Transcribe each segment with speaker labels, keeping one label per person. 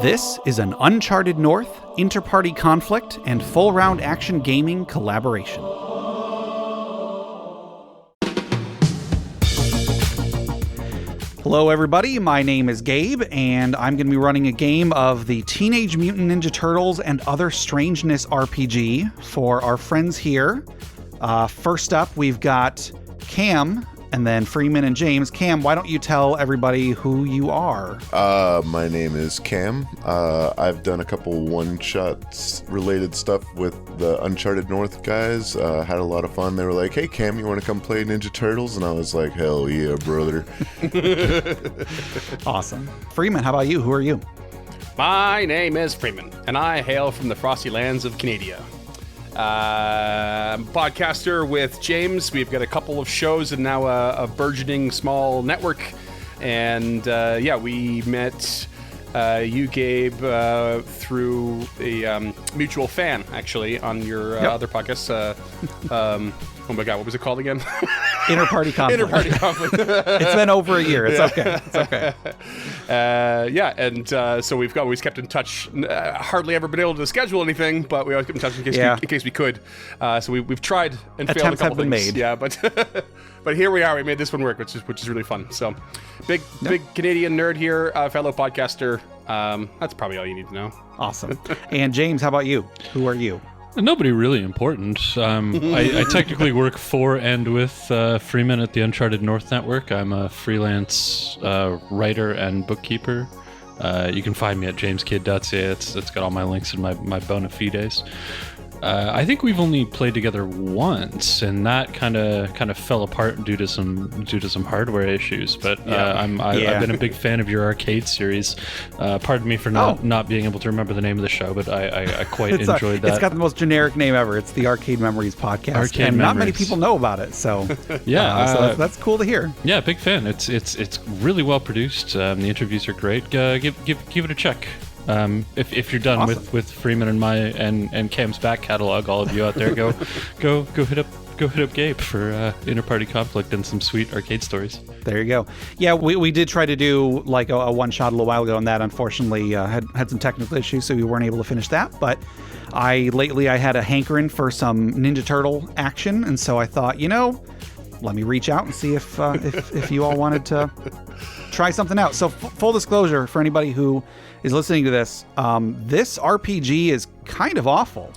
Speaker 1: This is an Uncharted North, inter-party conflict, and full-round action gaming collaboration. Hello everybody, my name is Gabe, and I'm going to be running a game of the Teenage Mutant Ninja Turtles and Other Strangeness RPG for our friends here. First up, we've got Cam, and then Freeman and James. Cam, why don't you tell everybody who you are?
Speaker 2: My name is Cam. I've done a couple one-shots related stuff with the Uncharted North guys. Had a lot of fun. They were like, hey, Cam, you want to come play Ninja Turtles? And I was like, hell yeah, brother.
Speaker 1: Awesome. Freeman, how about you? Who are you?
Speaker 3: My name is Freeman, and I hail from the frosty lands of Canada. I'm a podcaster with James. We've got a couple of shows and now a burgeoning small network. And we met you, Gabe, through a mutual fan, actually, on your other podcast. Oh my God, what was it called again?
Speaker 1: Inter-party conflict.
Speaker 3: Inter-party conflict.
Speaker 1: It's been over a year. It's okay. It's okay.
Speaker 3: So we've kept in touch. Hardly ever been able to schedule anything, but we always kept in touch in case we could. So we've tried and failed a couple things.
Speaker 1: Made.
Speaker 3: Yeah, but but here we are. We made this one work, which is really fun. So big Canadian nerd here, fellow podcaster. That's probably all you need to know.
Speaker 1: Awesome. And James, how about you? Who are you?
Speaker 4: Nobody really important. I technically work for and with Freeman at the Uncharted North Network. I'm a freelance writer and bookkeeper. You can find me at jameskid.ca. It's got all my links and my bona fides. I think we've only played together once, and that kind of fell apart due to some hardware issues. But I've been a big fan of your arcade series. Pardon me for not being able to remember the name of the show, but I quite enjoyed that.
Speaker 1: It's got the most generic name ever. It's the Arcade Memories podcast, and not many people know about it. So so that's cool to hear.
Speaker 4: Yeah, big fan. It's really well produced. The interviews are great. Give it a check. If you're done
Speaker 1: awesome.
Speaker 4: with Freeman and Cam's back catalog, all of you out there, go hit up Gabe for inter-party conflict and some sweet arcade stories.
Speaker 1: There you go. Yeah, we did try to do like a one shot a little while ago, and that unfortunately had some technical issues, so we weren't able to finish that. But lately I had a hankering for some Ninja Turtle action, and so I thought, let me reach out and see if you all wanted to try something out. So full disclosure for anybody who is listening to this, this RPG is kind of awful.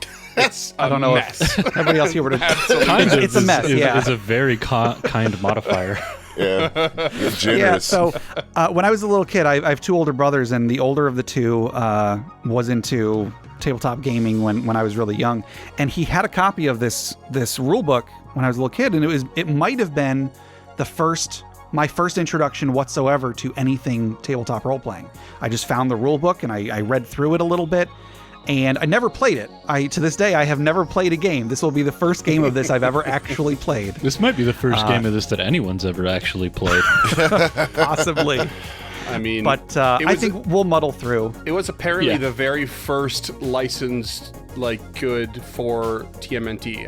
Speaker 3: I don't know if
Speaker 1: everybody else here would have. It's a mess.
Speaker 4: It's a very kind modifier.
Speaker 2: Yeah, you're generous.
Speaker 1: So when I was a little kid, I have two older brothers, and the older of the two was into tabletop gaming when I was really young, and he had a copy of this rule book when I was a little kid, and it might have been my first introduction whatsoever to anything tabletop role-playing. I just found the rule book and I read through it a little bit, and I never played it. To this day, I have never played a game. This will be the first game of this I've ever actually played.
Speaker 4: This might be the first game of this that anyone's ever actually played.
Speaker 1: Possibly.
Speaker 3: I mean,
Speaker 1: but I think we'll muddle through.
Speaker 3: It was apparently the very first licensed good for TMNT,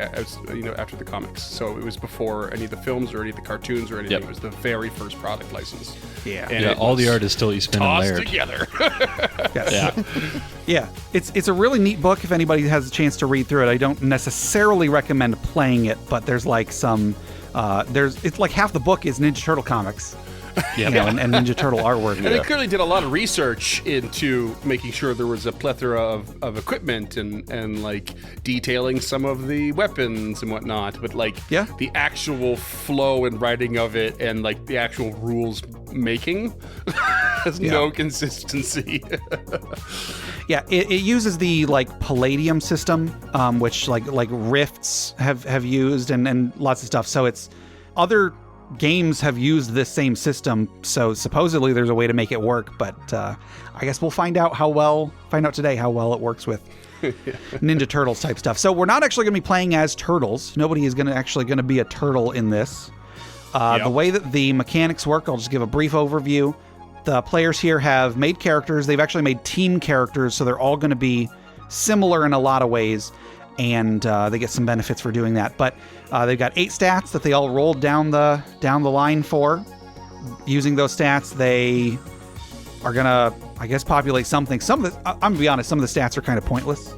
Speaker 3: after the comics. So it was before any of the films or any of the cartoons or anything. It was the very first product license.
Speaker 1: Yeah.
Speaker 3: And
Speaker 4: all the art is still Eastman and Laird
Speaker 3: together.
Speaker 1: Yes. Yeah. It's a really neat book if anybody has a chance to read through it. I don't necessarily recommend playing it, but there's like some it's like half the book is Ninja Turtle comics. And Ninja Turtle artwork.
Speaker 3: And they clearly did a lot of research into making sure there was a plethora of equipment and like detailing some of the weapons and whatnot. But the actual flow and writing of it and like the actual rules making has no consistency.
Speaker 1: It uses the Palladium system, which like Rifts have used and lots of stuff. So it's other games have used this same system, so supposedly there's a way to make it work, but I guess we'll find out today how well it works with Ninja Turtles type stuff. So we're not actually going to be playing as turtles. Nobody is going to be a turtle in this. The way that the mechanics work, I'll just give a brief overview. The players here have made characters. They've actually made team characters, so they're all going to be similar in a lot of ways, and they get some benefits for doing that. But they've got 8 stats that they all rolled down the line for. Using those stats, they are gonna, I guess, populate something. Some of the, I'm gonna be honest, some of the stats are kind of pointless.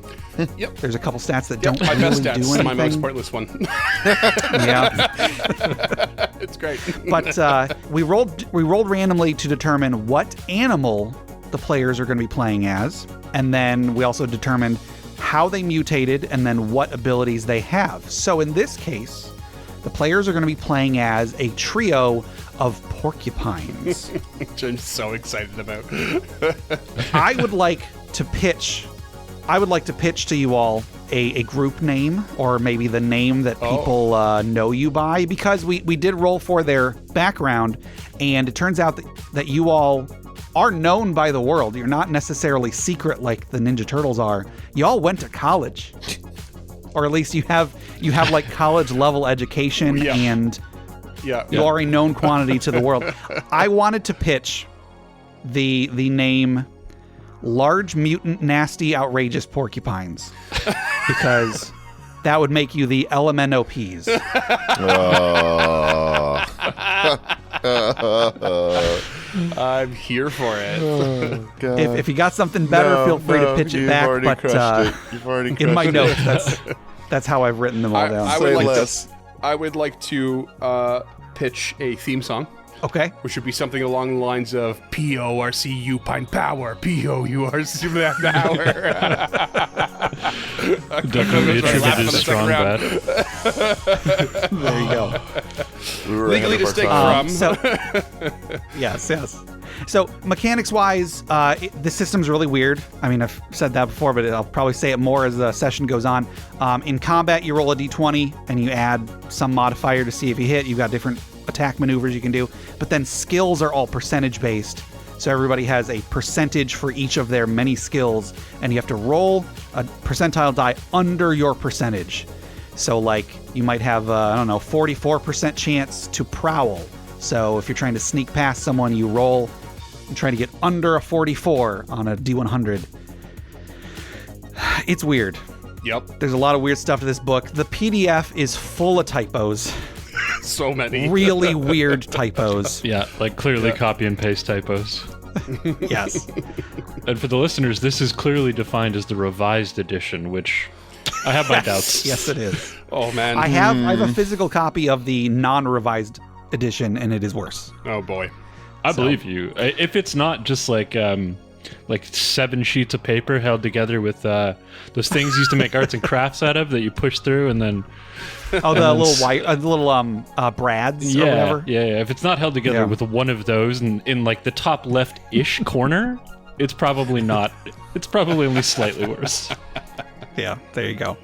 Speaker 3: Yep.
Speaker 1: There's a couple stats that don't
Speaker 3: My
Speaker 1: really
Speaker 3: best
Speaker 1: do
Speaker 3: stats,
Speaker 1: anything.
Speaker 3: my most pointless one.
Speaker 1: Yeah.
Speaker 3: It's great.
Speaker 1: But we rolled randomly to determine what animal the players are going to be playing as, and then we also determined how they mutated and then what abilities they have. So in this case, the players are going to be playing as a trio of porcupines.
Speaker 3: Which I'm so excited about.
Speaker 1: I would like to pitch to you all a group name, or maybe the name that people know you by, because we did roll for their background, and it turns out that you all are known by the world. You're not necessarily secret like the Ninja Turtles are. You all went to college. Or at least you have like college level education,
Speaker 3: Yeah.
Speaker 1: and you are a known quantity to the world. I wanted to pitch the name Large Mutant Nasty Outrageous Porcupines, because that would make you the LMNOPs.
Speaker 3: I'm here for it.
Speaker 2: Oh, God.
Speaker 1: If you got something better, feel free to pitch it
Speaker 2: you've
Speaker 1: back.
Speaker 2: already
Speaker 1: But
Speaker 2: crushed it. You've already
Speaker 1: in my
Speaker 2: crushed
Speaker 1: notes,
Speaker 2: it.
Speaker 1: that's how I've written them all down.
Speaker 3: I would like to pitch a theme song,
Speaker 1: Okay.
Speaker 3: which would be something along the lines of PORCU Pine Power, POURC Power.
Speaker 4: Definitely
Speaker 3: Right, laugh on
Speaker 4: attributed
Speaker 3: the
Speaker 4: strong
Speaker 3: second
Speaker 4: bet.
Speaker 1: There you go.
Speaker 2: We were
Speaker 3: Legally
Speaker 2: ahead of our
Speaker 3: distinct
Speaker 2: time.
Speaker 3: from.
Speaker 1: Yes. So mechanics-wise, the system's really weird. I mean, I've said that before, but I'll probably say it more as the session goes on. In combat, you roll a d20 and you add some modifier to see if you hit. You've got different attack maneuvers you can do, but then skills are all percentage-based. So everybody has a percentage for each of their many skills, and you have to roll a percentile die under your percentage. So like you might have, 44% chance to prowl. So if you're trying to sneak past someone, you roll and try to get under a 44 on a D100. It's weird.
Speaker 3: Yep.
Speaker 1: There's a lot of weird stuff to this book. The PDF is full of typos.
Speaker 3: So many.
Speaker 1: Really weird typos.
Speaker 4: Yeah, like clearly copy and paste typos.
Speaker 1: Yes.
Speaker 4: And for the listeners, this is clearly defined as the revised edition, which I have my doubts.
Speaker 1: Yes, it is.
Speaker 3: Oh, man.
Speaker 1: I have a physical copy of the non-revised edition, and it is worse.
Speaker 3: Oh, boy.
Speaker 4: I believe you. If it's not just like 7 sheets of paper held together with those things used to make arts and crafts out of that you push through and then...
Speaker 1: Oh, the little white, brads or whatever?
Speaker 4: Yeah. If it's not held together with one of those and in like the top left-ish corner, it's probably not. It's probably only slightly worse.
Speaker 1: Yeah, there you go.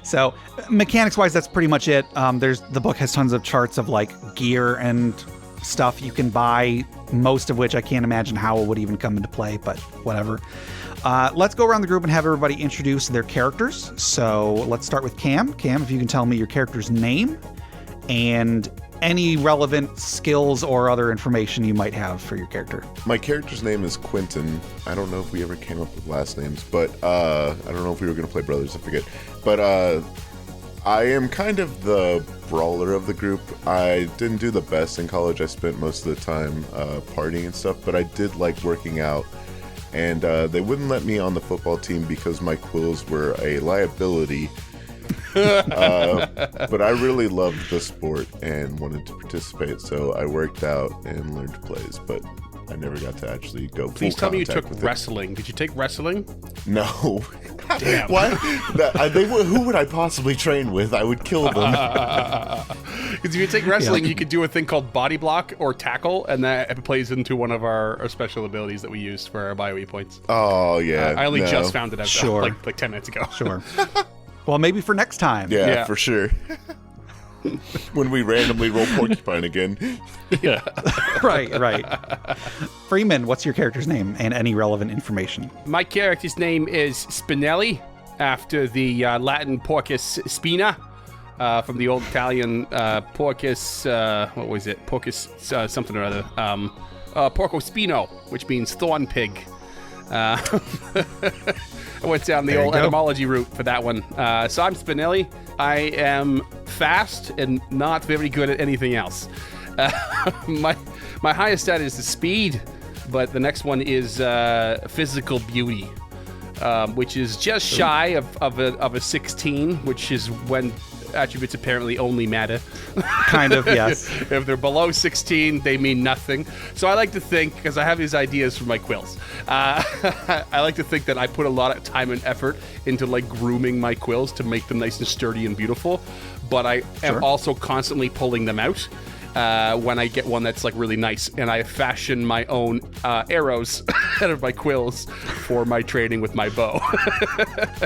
Speaker 1: So mechanics-wise, that's pretty much it. The book has tons of charts of like gear and stuff you can buy, most of which I can't imagine how it would even come into play, but whatever. Let's go around the group and have everybody introduce their characters. So let's start with Cam. Cam, if you can tell me your character's name and any relevant skills or other information you might have for your character.
Speaker 2: My character's name is Quentin. I don't know if we ever came up with last names, but I don't know if we were going to play brothers, I forget. But I am kind of the brawler of the group. I didn't do the best in college. I spent most of the time partying and stuff, but I did like working out. And they wouldn't let me on the football team because my quills were a liability. But I really loved the sport and wanted to participate, so I worked out and learned plays, but I never got to actually go full
Speaker 3: Please tell me you
Speaker 2: contact
Speaker 3: took
Speaker 2: with it.
Speaker 3: Did you take wrestling?
Speaker 2: No.
Speaker 3: Damn.
Speaker 2: What? Who would I possibly train with? I would kill them.
Speaker 3: Because if you take wrestling, you could do a thing called body block or tackle, and that plays into one of our special abilities that we use for our BioE points.
Speaker 2: Oh, yeah.
Speaker 3: I only
Speaker 2: no.
Speaker 3: just found it out
Speaker 1: Sure.
Speaker 3: like 10 minutes ago.
Speaker 1: Sure. Well, maybe for next time.
Speaker 2: Yeah, for sure. When we randomly roll porcupine again.
Speaker 4: Yeah.
Speaker 1: Right. Freeman, what's your character's name and any relevant information?
Speaker 3: My character's name is Spinelli, after the Latin porcus spina, from the old Italian porcus, what was it? Porcus something or other. Porco spino, which means thorn pig. I went down the old etymology route for that one. So I'm Spinelli. I am fast and not very good at anything else. My highest stat is the speed, but the next one is physical beauty, which is just shy of a 16, which is when attributes apparently only matter.
Speaker 1: Kind of, yes.
Speaker 3: If they're below 16, they mean nothing. So I like to think, because I have these ideas for my quills, I like to think that I put a lot of time and effort into like grooming my quills to make them nice and sturdy and beautiful, but I am also constantly pulling them out when I get one that's like really nice, and I fashion my own arrows out of my quills for my training with my bow.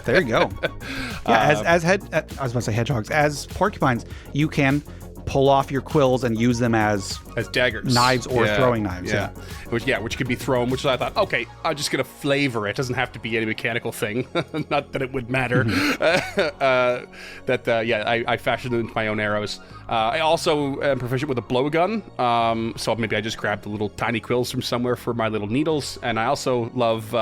Speaker 1: There you go. Yeah, I was about to say hedgehogs. As porcupines, you can pull off your quills and use them as
Speaker 3: daggers,
Speaker 1: knives, or throwing knives. Yeah.
Speaker 3: Which could be thrown. Which I thought, okay, I'm just gonna flavor it. It doesn't have to be any mechanical thing. Not that it would matter. I fashioned into my own arrows. I also am proficient with a blowgun. So maybe I just grabbed the little tiny quills from somewhere for my little needles. And I also love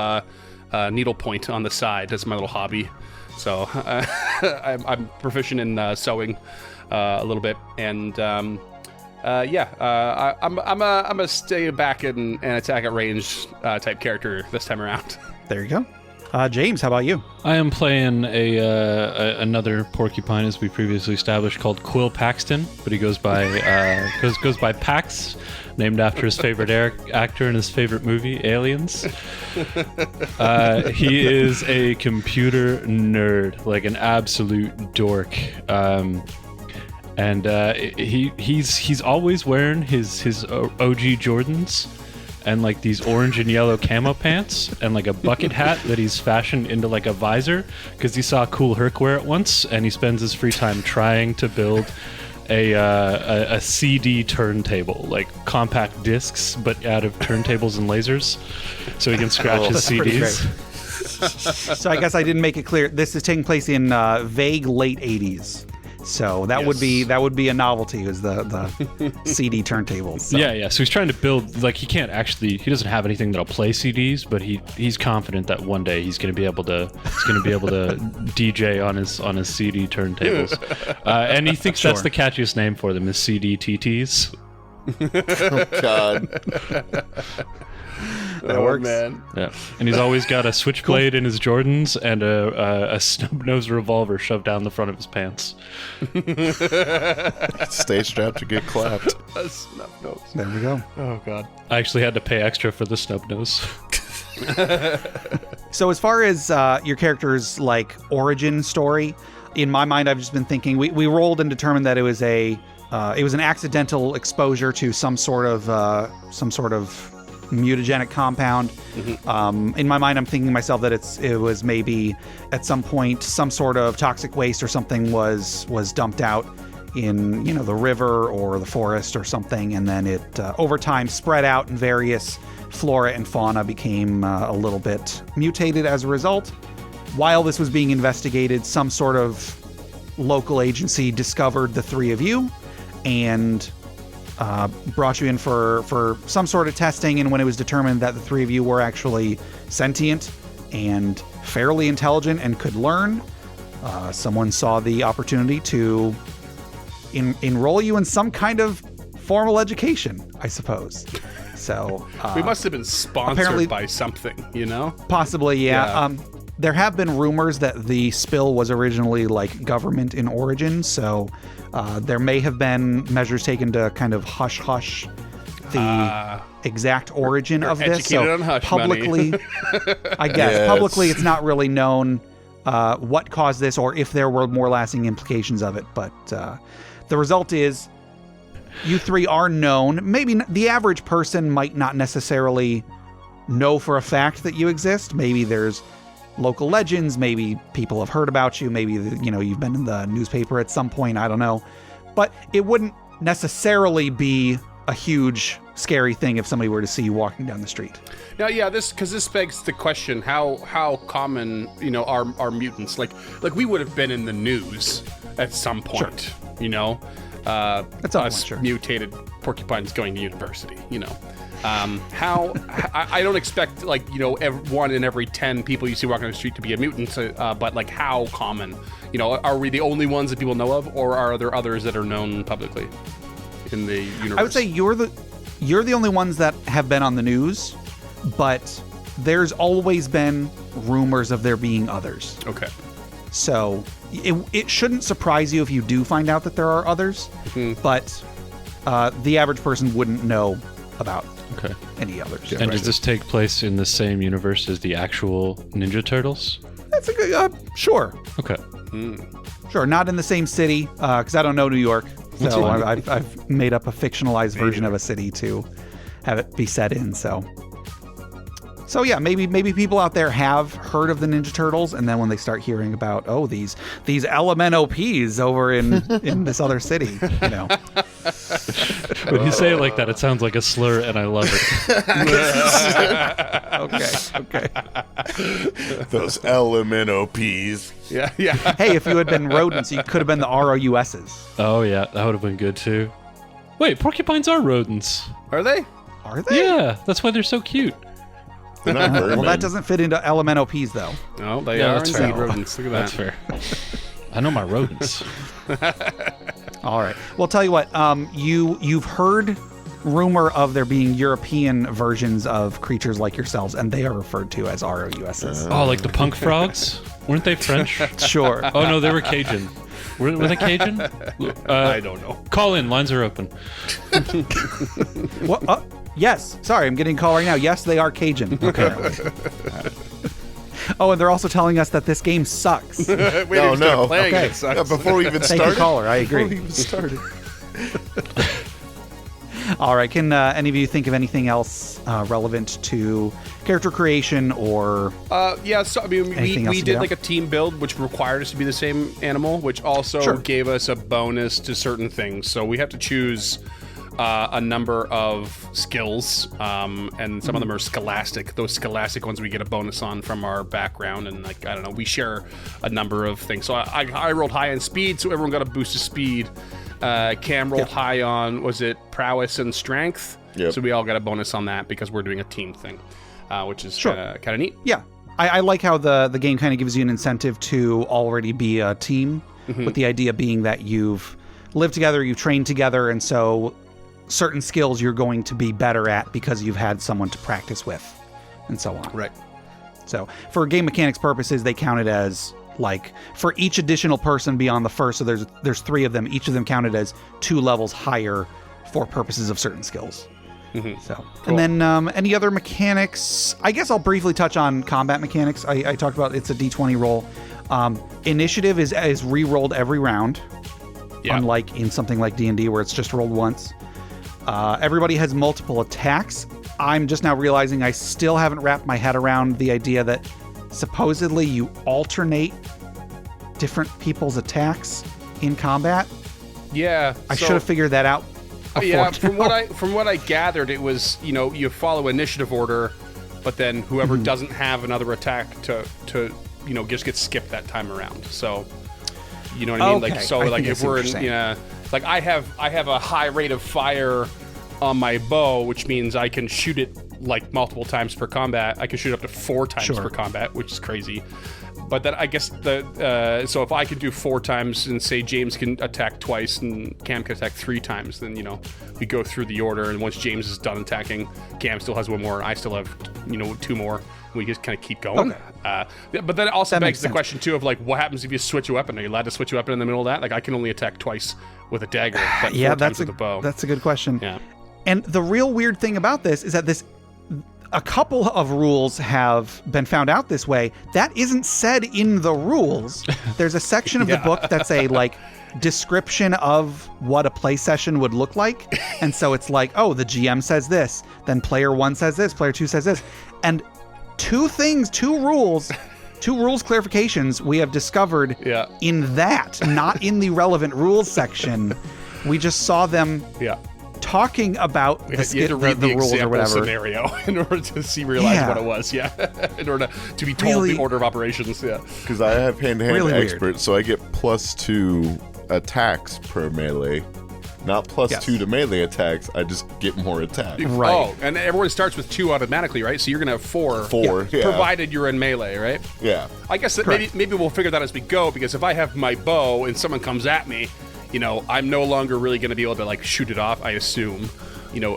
Speaker 3: needlepoint on the side. That's my little hobby. So I'm proficient in sewing a little bit, and I'm a stay back and attack at range type character this time around.
Speaker 1: There you go. James, how about you?
Speaker 4: I am playing another porcupine, as we previously established, called Quill Paxton, but he goes by goes by Pax, named after his favorite actor in his favorite movie, Aliens. He is a computer nerd, like an absolute dork. And he's always wearing his OG Jordans and like these orange and yellow camo pants and like a bucket hat that he's fashioned into like a visor because he saw Cool Herc wear it once, and he spends his free time trying to build a CD turntable, like compact discs but out of turntables and lasers, so he can scratch his CDs.
Speaker 1: So I guess I didn't make it clear. This is taking place in vague late 80s. So that would be a novelty, is the CD turntables. So.
Speaker 4: Yeah. So he's trying to build, like, he doesn't have anything that'll play CDs, but he's confident that one day he's going to be able to DJ on his CD turntables. And he thinks that's the catchiest name for them, is CD TTs.
Speaker 2: Oh God.
Speaker 1: That works,
Speaker 3: man.
Speaker 4: Yeah, and he's always got a switchblade in his Jordans and a snub-nosed revolver shoved down the front of his pants.
Speaker 2: Stay strapped to get clapped.
Speaker 3: A snub nose.
Speaker 1: There we go.
Speaker 3: Oh God.
Speaker 4: I actually had to pay extra for the snub nose.
Speaker 1: So as far as your character's like origin story, in my mind, I've just been thinking we rolled and determined that it was an accidental exposure to some sort of mutagenic compound. Mm-hmm. In my mind, I'm thinking to myself that it was maybe at some point some sort of toxic waste or something was dumped out in the river or the forest or something, and then it over time spread out, and various flora and fauna became a little bit mutated as a result. While this was being investigated, some sort of local agency discovered the three of you and brought you in for some sort of testing, and when it was determined that the three of you were actually sentient and fairly intelligent and could learn, someone saw the opportunity to enroll you in some kind of formal education, I suppose. So
Speaker 3: we must have been sponsored by something,
Speaker 1: Possibly, yeah. There have been rumors that the spill was originally like government in origin, so there may have been measures taken to kind of hush the exact origin of this. So
Speaker 3: on hush
Speaker 1: publicly,
Speaker 3: money.
Speaker 1: I guess publicly, it's not really known what caused this or if there were more lasting implications of it. But the result is, you three are known. Maybe the average person might not necessarily know for a fact that you exist. Maybe there's local legends, maybe people have heard about you, maybe you've been in the newspaper at some point, I don't know. But it wouldn't necessarily be a huge scary thing if somebody were to see you walking down the street.
Speaker 3: Now, yeah, this begs the question, how common are mutants? Like we would have been in the news at some point.
Speaker 1: Sure.
Speaker 3: That's us mutated porcupines going to university. How I don't expect one in every 10 people you see walking on the street to be a mutant, but like how common? Are we the only ones that people know of, or are there others that are known publicly in the universe?
Speaker 1: I would say you're the only ones that have been on the news. but there's always been rumors of there being others.
Speaker 3: Okay.
Speaker 1: So it shouldn't surprise you if you do find out that there are others, but the average person wouldn't know about any others.
Speaker 4: And does this take place in the same universe as the actual Ninja Turtles?
Speaker 1: That's a good, sure.
Speaker 4: Okay.
Speaker 1: Sure, not in the same city, because I don't know New York. So I've made up a fictionalized version of a city to have it be set in, So yeah, maybe people out there have heard of the Ninja Turtles, and then when they start hearing about these LMNOPs over in this other city, you know.
Speaker 4: When you say it like that, it sounds like a slur, and I love it.
Speaker 1: Okay.
Speaker 2: Those LMNOPs.
Speaker 3: Yeah.
Speaker 1: Hey, if you had been rodents, you could have been the ROUSs.
Speaker 4: Oh yeah, that would have been good too. Wait, porcupines are rodents.
Speaker 3: Are they?
Speaker 1: Are they?
Speaker 4: Yeah, that's why they're so cute.
Speaker 2: They're not vermin.
Speaker 1: Well, that doesn't fit into LMNOPs, though.
Speaker 3: No, they
Speaker 4: Yeah,
Speaker 3: are
Speaker 4: that's
Speaker 3: indeed
Speaker 4: fair.
Speaker 3: rodents. Look at that.
Speaker 4: That's fair. I know my rodents.
Speaker 1: All right. Well, tell you what. You've heard rumor of there being European versions of creatures like yourselves, and they are referred to as ROUSs.
Speaker 4: Oh, like the punk frogs? Weren't they French?
Speaker 1: Sure.
Speaker 4: Oh no, they were Cajun. Were they Cajun?
Speaker 3: I don't know.
Speaker 4: Call in. Lines are open.
Speaker 1: What? Yes. Sorry, I'm getting a call right now. Yes, they are Cajun. Okay. Oh, and they're also telling us that this game sucks.
Speaker 3: We didn't even start playing
Speaker 1: Okay.
Speaker 3: it. Sucks.
Speaker 2: Yeah, before we even
Speaker 1: Thank
Speaker 2: started.
Speaker 1: you, caller. I
Speaker 2: Before we
Speaker 1: agree.
Speaker 2: even started.
Speaker 1: All right. Can any of you think of anything else relevant to character creation or?
Speaker 3: Yeah, so I mean,
Speaker 1: Anything else
Speaker 3: we
Speaker 1: to
Speaker 3: did
Speaker 1: get
Speaker 3: like a team build, which required us to be the same animal, which also
Speaker 1: Sure.
Speaker 3: gave us a bonus to certain things. So we have to choose a number of skills, and some of them are scholastic. Those scholastic ones we get a bonus on from our background, and like I don't know, we share a number of things. So I rolled high on speed, so everyone got a boost of speed. Cam rolled high on, was it prowess and strength?
Speaker 2: Yep.
Speaker 3: So we all got a bonus on that because we're doing a team thing, which is kind of neat.
Speaker 1: Yeah. I like how the game kind of gives you an incentive to already be a team, with the idea being that you've lived together, you've trained together, and so certain skills you're going to be better at because you've had someone to practice with, and so on.
Speaker 3: Right.
Speaker 1: So for game mechanics purposes, they count it as like for each additional person beyond the first. So there's 3 of them. Each of them counted as 2 levels higher for purposes of certain skills. So, and then any other mechanics? I guess I'll briefly touch on combat mechanics. I talked about it's a D20 roll. Initiative is re-rolled every round, unlike in something like D&D where it's just rolled once. Everybody has multiple attacks. I'm just now realizing I still haven't wrapped my head around the idea that supposedly you alternate different people's attacks in combat.
Speaker 3: Yeah.
Speaker 1: I should have figured that out.
Speaker 3: Yeah,
Speaker 1: before
Speaker 3: from what I gathered, it was, you follow initiative order, but then whoever doesn't have another attack to just get skipped that time around. So, you know what I mean?
Speaker 1: Okay.
Speaker 3: Like, so
Speaker 1: I
Speaker 3: like
Speaker 1: think I
Speaker 3: if
Speaker 1: see what
Speaker 3: we're
Speaker 1: you're
Speaker 3: in,
Speaker 1: saying.
Speaker 3: like I have a high rate of fire on my bow, which means I can shoot it like multiple times per combat. I can shoot up to 4 times per combat, which is crazy. But then I guess so if I can do 4 times and say James can attack twice and Cam can attack 3 times, then we go through the order, and once James is done attacking, Cam still has 1 more, and I still have 2 more. We just kind of keep going.
Speaker 1: Okay.
Speaker 3: But then it also
Speaker 1: That
Speaker 3: begs
Speaker 1: makes
Speaker 3: the
Speaker 1: sense.
Speaker 3: question too of like, what happens if you switch a weapon? Are you allowed to switch a weapon in the middle of that? Like I can only attack twice with a dagger, but 4 times with a bow.
Speaker 1: That's a good question.
Speaker 3: Yeah.
Speaker 1: And the real weird thing about this is that a couple of rules have been found out this way. That isn't said in the rules. There's a section of the book that's a description of what a play session would look like. And so it's like, oh, the GM says this, then player 1 says this, player 2 says this. And 2 rules clarifications we have discovered in that, not in the relevant rules section. We just saw them talking about
Speaker 3: You had to read
Speaker 1: the
Speaker 3: the
Speaker 1: rules or
Speaker 3: example
Speaker 1: whatever.
Speaker 3: scenario in order to realize what it was. In order to be told
Speaker 1: Really?
Speaker 3: the order of operations. Yeah.
Speaker 2: Because I have hand-to-hand
Speaker 1: Really weird.
Speaker 2: expert, so I get +2 attacks per melee. Not +2 to melee attacks, I just get more attacks.
Speaker 1: Right.
Speaker 3: Oh, and everyone starts with 2 automatically, right? So you're going to have 4.
Speaker 2: 4, yeah.
Speaker 3: Provided you're in melee, right?
Speaker 2: Yeah.
Speaker 3: I guess that maybe we'll figure that as we go, because if I have my bow and someone comes at me, I'm no longer really going to be able to shoot it off, I assume.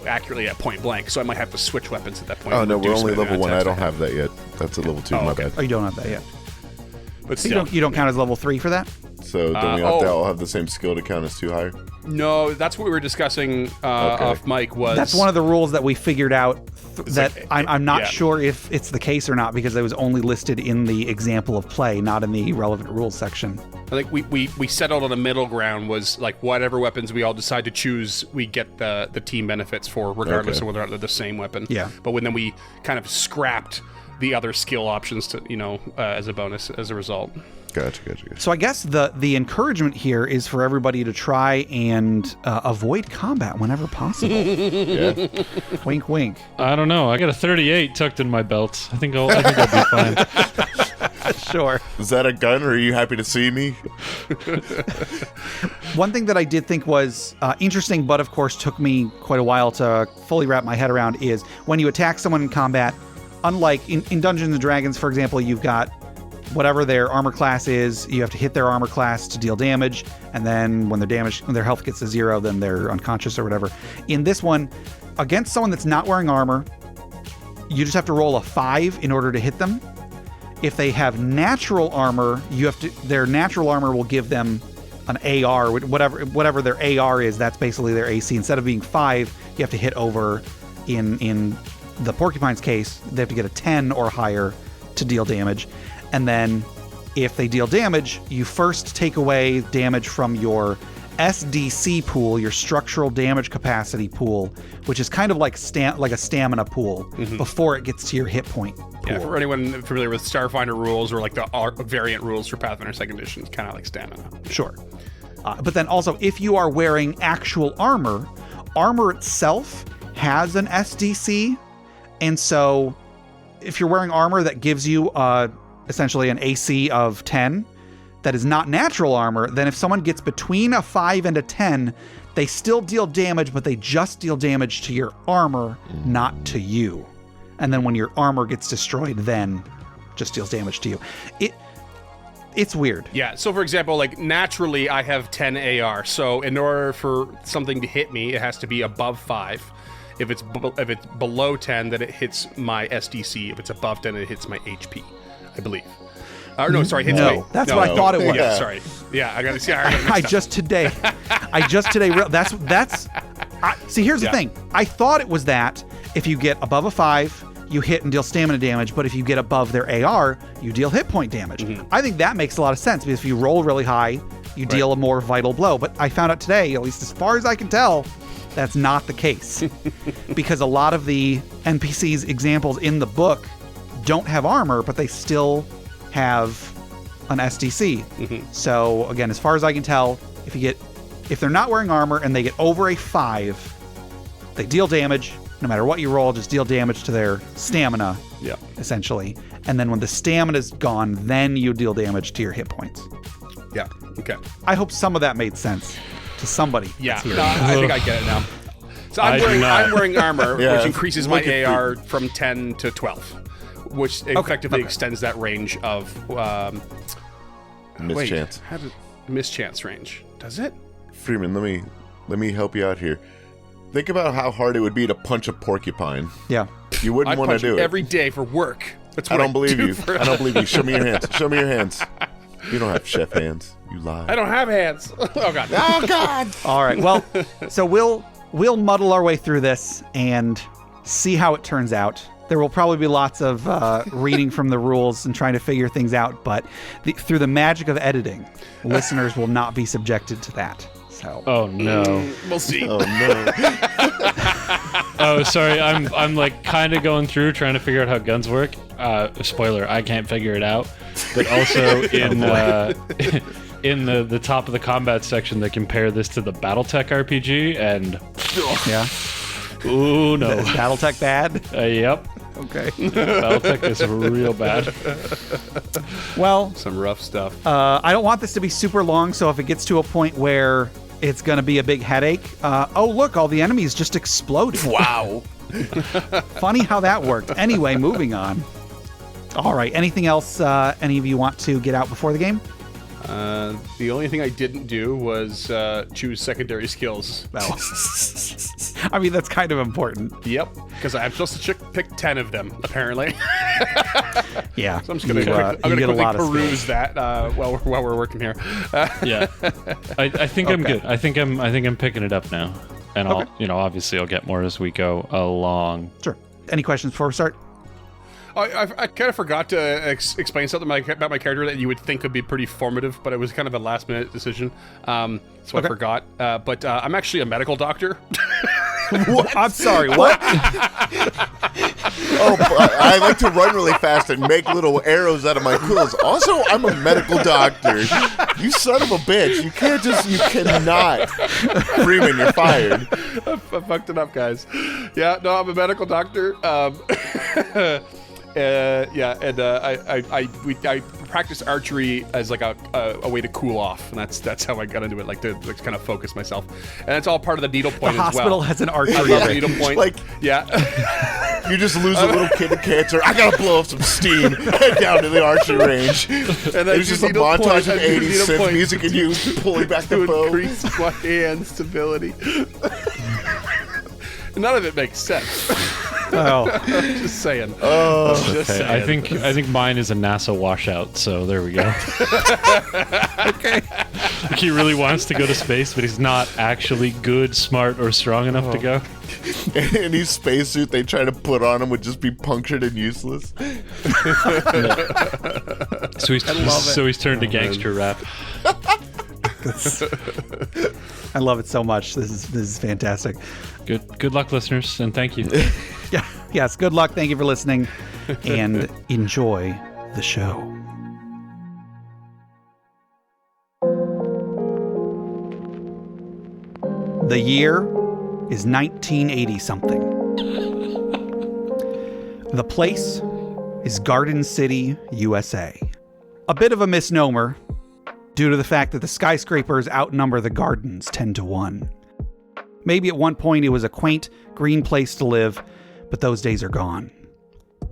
Speaker 3: accurately at point blank. So I might have to switch weapons at that point.
Speaker 2: Oh no, we're
Speaker 3: reduce
Speaker 2: only
Speaker 3: my
Speaker 2: level 1. I
Speaker 3: attacks
Speaker 2: don't
Speaker 3: to
Speaker 2: have that yet. That's at level 2.
Speaker 3: Oh,
Speaker 2: My
Speaker 3: okay.
Speaker 2: bad.
Speaker 1: Oh, you don't have that yet.
Speaker 3: But
Speaker 1: So
Speaker 3: still,
Speaker 1: you don't count as level 3 for that?
Speaker 2: So don't we have to all have the same skill to count as 2 higher?
Speaker 3: no, that's what we were discussing off mic. Was
Speaker 1: That's one of the rules that we figured out that
Speaker 3: like-
Speaker 1: I'm not
Speaker 3: yeah.
Speaker 1: sure if it's the case or not because it was only listed in the example of play, not in the relevant rules section.
Speaker 3: I think we settled on a middle ground. Was like whatever weapons we all decide to choose, we get the team benefits for, regardless
Speaker 2: Okay.
Speaker 3: of whether or not they're the same weapon.
Speaker 1: Yeah.
Speaker 3: But then we kind of scrapped the other skill options to as a bonus as a result.
Speaker 2: Gotcha.
Speaker 1: So I guess the encouragement here is for everybody to try and avoid combat whenever possible.
Speaker 2: Yeah.
Speaker 1: Wink, wink.
Speaker 4: I don't know. I got a 38 tucked in my belt. I think I'll be fine.
Speaker 1: Sure.
Speaker 2: Is that a gun, or are you happy to see me?
Speaker 1: One thing that I did think was interesting, but of course took me quite a while to fully wrap my head around, is when you attack someone in combat, unlike in Dungeons and Dragons, for example, you've got whatever their armor class is, you have to hit their armor class to deal damage, and then when their health gets to 0, then they're unconscious or whatever. In this one, against someone that's not wearing armor, you just have to roll a 5 in order to hit them. If they have natural armor, their natural armor will give them an AR, whatever their AR is, that's basically their AC. Instead of being 5, you have to hit over, in the Porcupine's case, they have to get a 10 or higher to deal damage. And then if they deal damage, you first take away damage from your SDC pool, your structural damage capacity pool, which is kind of like a stamina pool before it gets to your hit point pool.
Speaker 3: Yeah, for anyone familiar with Starfinder rules or like the variant rules for Pathfinder 2nd Edition, it's kind of like stamina.
Speaker 1: Sure. But then also, if you are wearing actual armor itself has an SDC. And so if you're wearing armor that gives you essentially an AC of 10, that is not natural armor, then if someone gets between a 5 and a 10, they still deal damage, but they just deal damage to your armor, not to you. And then when your armor gets destroyed, then just deals damage to you. It's weird.
Speaker 3: Yeah, so for example, like naturally I have 10 AR, so in order for something to hit me, it has to be above 5. If it's below 10, then it hits my SDC. If it's above 10, it hits my HP, I believe. No, sorry, hits
Speaker 1: No,
Speaker 3: me.
Speaker 1: that's what I thought it was.
Speaker 3: Yeah, sorry. Yeah, I got to see.
Speaker 1: I just today see, here's the thing. I thought it was that if you get above a 5, you hit and deal stamina damage, but if you get above their AR, you deal hit point damage. I think that makes a lot of sense because if you roll really high, you deal a more vital blow. But I found out today, at least as far as I can tell, that's not the case. Because a lot of the NPCs examples in the book don't have armor, but they still have an SDC. So again, as far as I can tell, if they're not wearing armor and they get over a 5, they deal damage. No matter what you roll, just deal damage to their stamina, essentially. And then when the stamina's gone, then you deal damage to your hit points.
Speaker 3: Yeah, okay.
Speaker 1: I hope some of that made sense to somebody.
Speaker 3: Yeah,
Speaker 1: that's here.
Speaker 3: no, I think I get it now. So I'm wearing armor,
Speaker 2: Yeah,
Speaker 3: which increases my
Speaker 2: look at
Speaker 3: AR from 10 to 12, which effectively extends that range of
Speaker 2: Mischance.
Speaker 3: Mischance range. Does it?
Speaker 2: Freeman, let me help you out here. Think about how hard it would be to punch a porcupine.
Speaker 1: Yeah.
Speaker 2: You wouldn't want to do it.
Speaker 3: every day for work. That's what
Speaker 2: I don't believe
Speaker 3: do
Speaker 2: you.
Speaker 3: for-
Speaker 2: I don't believe you. Show me your hands. Show me your hands. You don't have chef hands. You lie.
Speaker 3: I don't have hands. Oh god.
Speaker 2: Oh God!
Speaker 1: All right. Well, so we'll muddle our way through this and see how it turns out. There will probably be lots of reading from the rules and trying to figure things out, but through the magic of editing, listeners will not be subjected to that. So.
Speaker 4: Oh no.
Speaker 3: We'll see.
Speaker 2: Oh no!
Speaker 4: Oh, sorry. I'm like kind of going through trying to figure out how guns work. Spoiler: I can't figure it out. But also in the top of the combat section, they compare this to the BattleTech RPG, and
Speaker 1: Yeah.
Speaker 4: ooh no.
Speaker 1: Is BattleTech bad?
Speaker 4: Yep.
Speaker 1: Okay.
Speaker 4: BattleTech is real bad.
Speaker 1: Well,
Speaker 3: Some rough stuff.
Speaker 1: I don't want this to be super long, so if it gets to a point where it's going to be a big headache, oh, look, all the enemies just exploded.
Speaker 3: Wow.
Speaker 1: Funny how that worked. Anyway, moving on. All right. Anything else any of you want to get out before the game?
Speaker 3: The only thing I didn't do was choose secondary skills.
Speaker 1: Well, I mean, that's kind of important.
Speaker 3: Yep, because I'm supposed to pick 10 of them, apparently.
Speaker 1: Yeah.
Speaker 3: So I'm just going to quickly peruse that while we're working here.
Speaker 4: Yeah, I think I'm good. I think I'm picking it up now, and
Speaker 1: Okay.
Speaker 4: I'll obviously I'll get more as we go along.
Speaker 1: Sure. Any questions before we start?
Speaker 3: I kind of forgot to explain something about my character that you would think would be pretty formative, but it was kind of a last-minute decision, so I forgot. But I'm actually a medical doctor.
Speaker 1: What? I'm sorry, what?
Speaker 2: Oh, I like to run really fast and make little arrows out of my quills. Also, I'm a medical doctor. You son of a bitch. You cannot. Freeman, you're fired.
Speaker 3: I fucked it up, guys. Yeah, no, I'm a medical doctor. I practice archery as like a way to cool off, and that's how I got into it, like to kind of focus myself, and that's all part of the needlepoint as well.
Speaker 1: The hospital has an archery
Speaker 3: needlepoint.
Speaker 2: Like,
Speaker 3: yeah.
Speaker 2: You just lose a little kid to cancer. I gotta blow up some steam. Head down to the archery range.
Speaker 3: And
Speaker 2: it's just a montage of 80s synth music and you pulling back the bow.
Speaker 3: Increase my hand stability. None of it makes sense.
Speaker 1: Oh,
Speaker 3: Just saying.
Speaker 4: Okay. I think mine is a NASA washout, so there we go.
Speaker 1: okay.
Speaker 4: Like he really wants to go to space, but he's not actually good, smart, or strong enough to go.
Speaker 2: And his spacesuit they try to put on him would just be punctured and useless.
Speaker 4: So he's turned to gangster rap.
Speaker 1: I love it so much. This is fantastic.
Speaker 4: Good luck, listeners, and thank you.
Speaker 1: Yeah. Yes. Good luck. Thank you for listening, and enjoy the show. The year is 1980 something. The place is Garden City, USA. A bit of a misnomer due to the fact that the skyscrapers outnumber the gardens 10-1. Maybe at one point it was a quaint, green place to live, but those days are gone.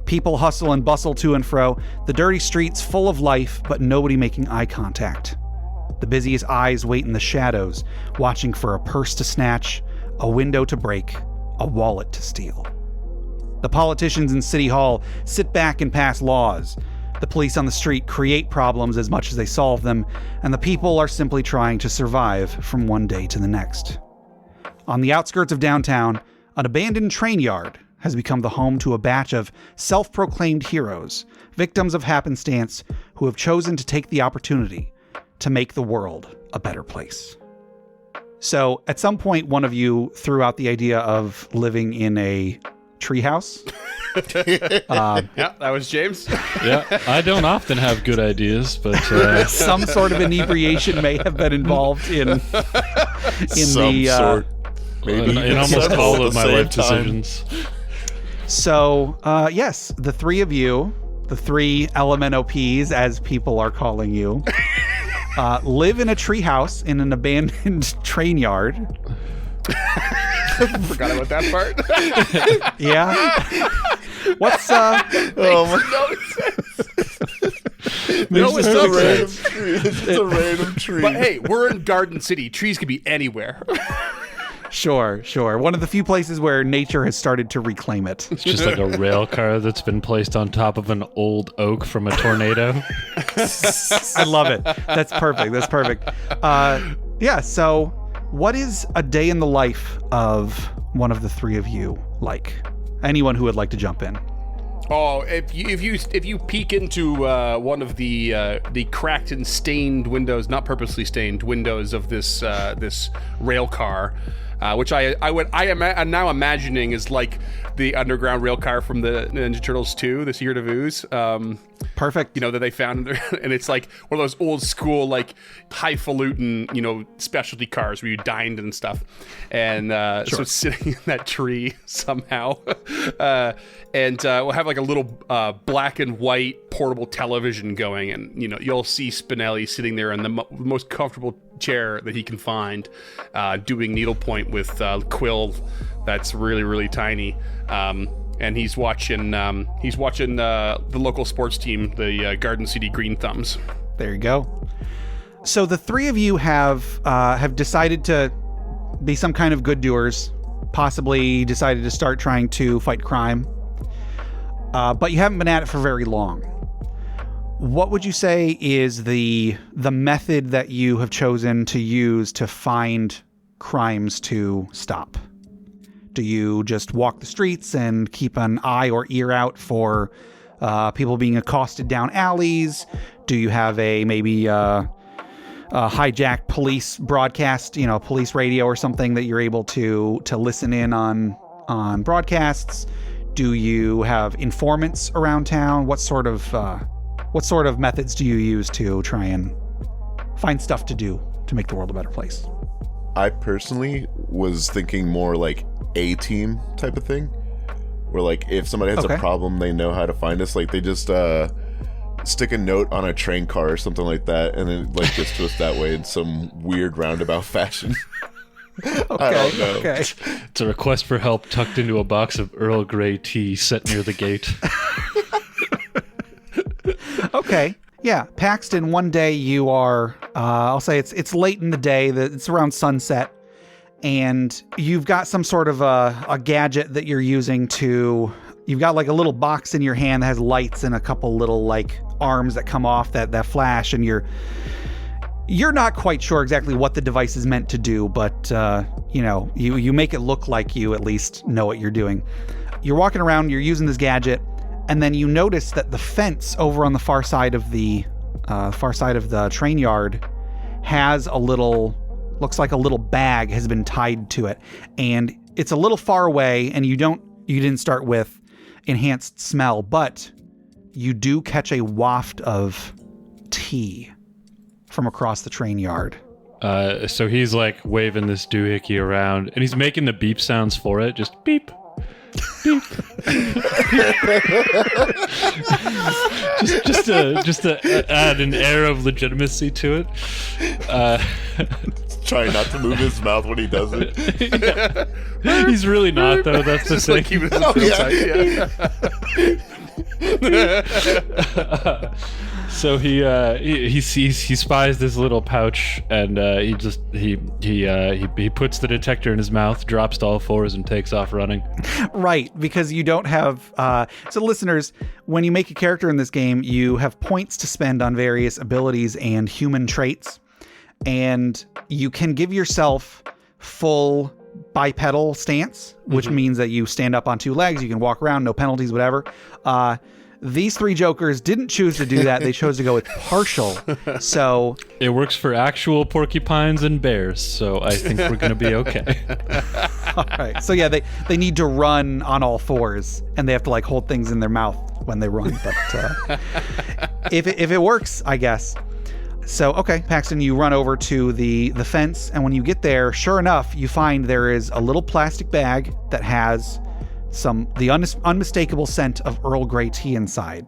Speaker 1: People hustle and bustle to and fro, the dirty streets full of life, but nobody making eye contact. The busiest eyes wait in the shadows, watching for a purse to snatch, a window to break, a wallet to steal. The politicians in City Hall sit back and pass laws. The police on the street create problems as much as they solve them, and the people are simply trying to survive from one day to the next. On the outskirts of downtown, an abandoned train yard has become the home to a batch of self-proclaimed heroes, victims of happenstance who have chosen to take the opportunity to make the world a better place. So, at some point, one of you threw out the idea of living in a treehouse.
Speaker 3: Yeah, that was James.
Speaker 4: Yeah, I don't often have good ideas, but
Speaker 1: some sort of inebriation may have been involved in
Speaker 4: in almost all of my life decisions.
Speaker 1: So, yes, the three of you, the three LMNOPs, as people are calling you, live in a treehouse in an abandoned train yard.
Speaker 3: Forgot about that part.
Speaker 1: Yeah. What's
Speaker 2: It's a random tree.
Speaker 3: But hey, we're in Garden City. Trees could be anywhere.
Speaker 1: Sure. One of the few places where nature has started to reclaim it.
Speaker 4: It's just like a rail car that's been placed on top of an old oak from a tornado.
Speaker 1: I love it. That's perfect. Yeah, so what is a day in the life of one of the three of you like? Anyone who would like to jump in?
Speaker 3: Oh, if you peek into one of the cracked and stained windows, not purposely stained windows of this rail car, which I am now imagining is like the underground rail car from the Ninja Turtles 2, the Secret of Ooze.
Speaker 1: Perfect.
Speaker 3: That they found, and it's like one of those old school, like highfalutin, specialty cars where you dined and stuff. And so it's sitting in that tree somehow. And we'll have like a little black and white portable television going, and you'll see Spinelli sitting there in the most comfortable chair that he can find, doing needlepoint with quill that's really, really tiny. And he's watching the local sports team, the Garden City Green Thumbs.
Speaker 1: There you go. So the three of you have decided to be some kind of good doers, possibly decided to start trying to fight crime, but you haven't been at it for very long. What would you say is the method that you have chosen to use to find crimes to stop? Do you just walk the streets and keep an eye or ear out for people being accosted down alleys? Do you have maybe a hijacked police broadcast, police radio or something that you're able to listen in on broadcasts? Do you have informants around town? What sort of methods do you use to try and find stuff to do to make the world a better place?
Speaker 2: I personally was thinking more like A-team type of thing, where like if somebody has a problem, they know how to find us. Like they just stick a note on a train car or something like that, and then it like gets to us that way in some weird roundabout fashion. I don't know.
Speaker 1: Okay.
Speaker 4: It's a request for help tucked into a box of Earl Grey tea set near the gate.
Speaker 1: Okay. Yeah, Paxton, one day you are, I'll say it's late in the day, it's around sunset, and you've got some sort of a gadget that you're using you've got like a little box in your hand that has lights and a couple little like arms that come off that flash, and you're not quite sure exactly what the device is meant to do, but you make it look like you at least know what you're doing. You're walking around, you're using this gadget, and then you notice that the fence over on the far side of the train yard has looks like a little bag has been tied to it, and it's a little far away, and you didn't start with enhanced smell, but you do catch a waft of tea from across the train yard.
Speaker 4: So he's like waving this doohickey around, and he's making the beep sounds for it, just beep. Beep. just to add an air of legitimacy to it.
Speaker 2: Trying not to move his mouth when he does it.
Speaker 4: Yeah. He's really not, though. That's the thing.
Speaker 3: Like he was
Speaker 4: So he spies this little pouch, and he puts the detector in his mouth, drops to all fours, and takes off running.
Speaker 1: Right, because you don't have... so listeners, when you make a character in this game, you have points to spend on various abilities and human traits, and you can give yourself full bipedal stance, which means that you stand up on two legs, you can walk around, no penalties, whatever. These three jokers didn't choose to do that. They chose to go with partial. So
Speaker 4: it works for actual porcupines and bears, so I think we're going to be okay.
Speaker 1: All right. So yeah, they need to run on all fours, and they have to like hold things in their mouth when they run. But if it works, I guess. So, okay, Paxton, you run over to the fence, and when you get there, sure enough, you find there is a little plastic bag that has the unmistakable scent of Earl Grey tea inside.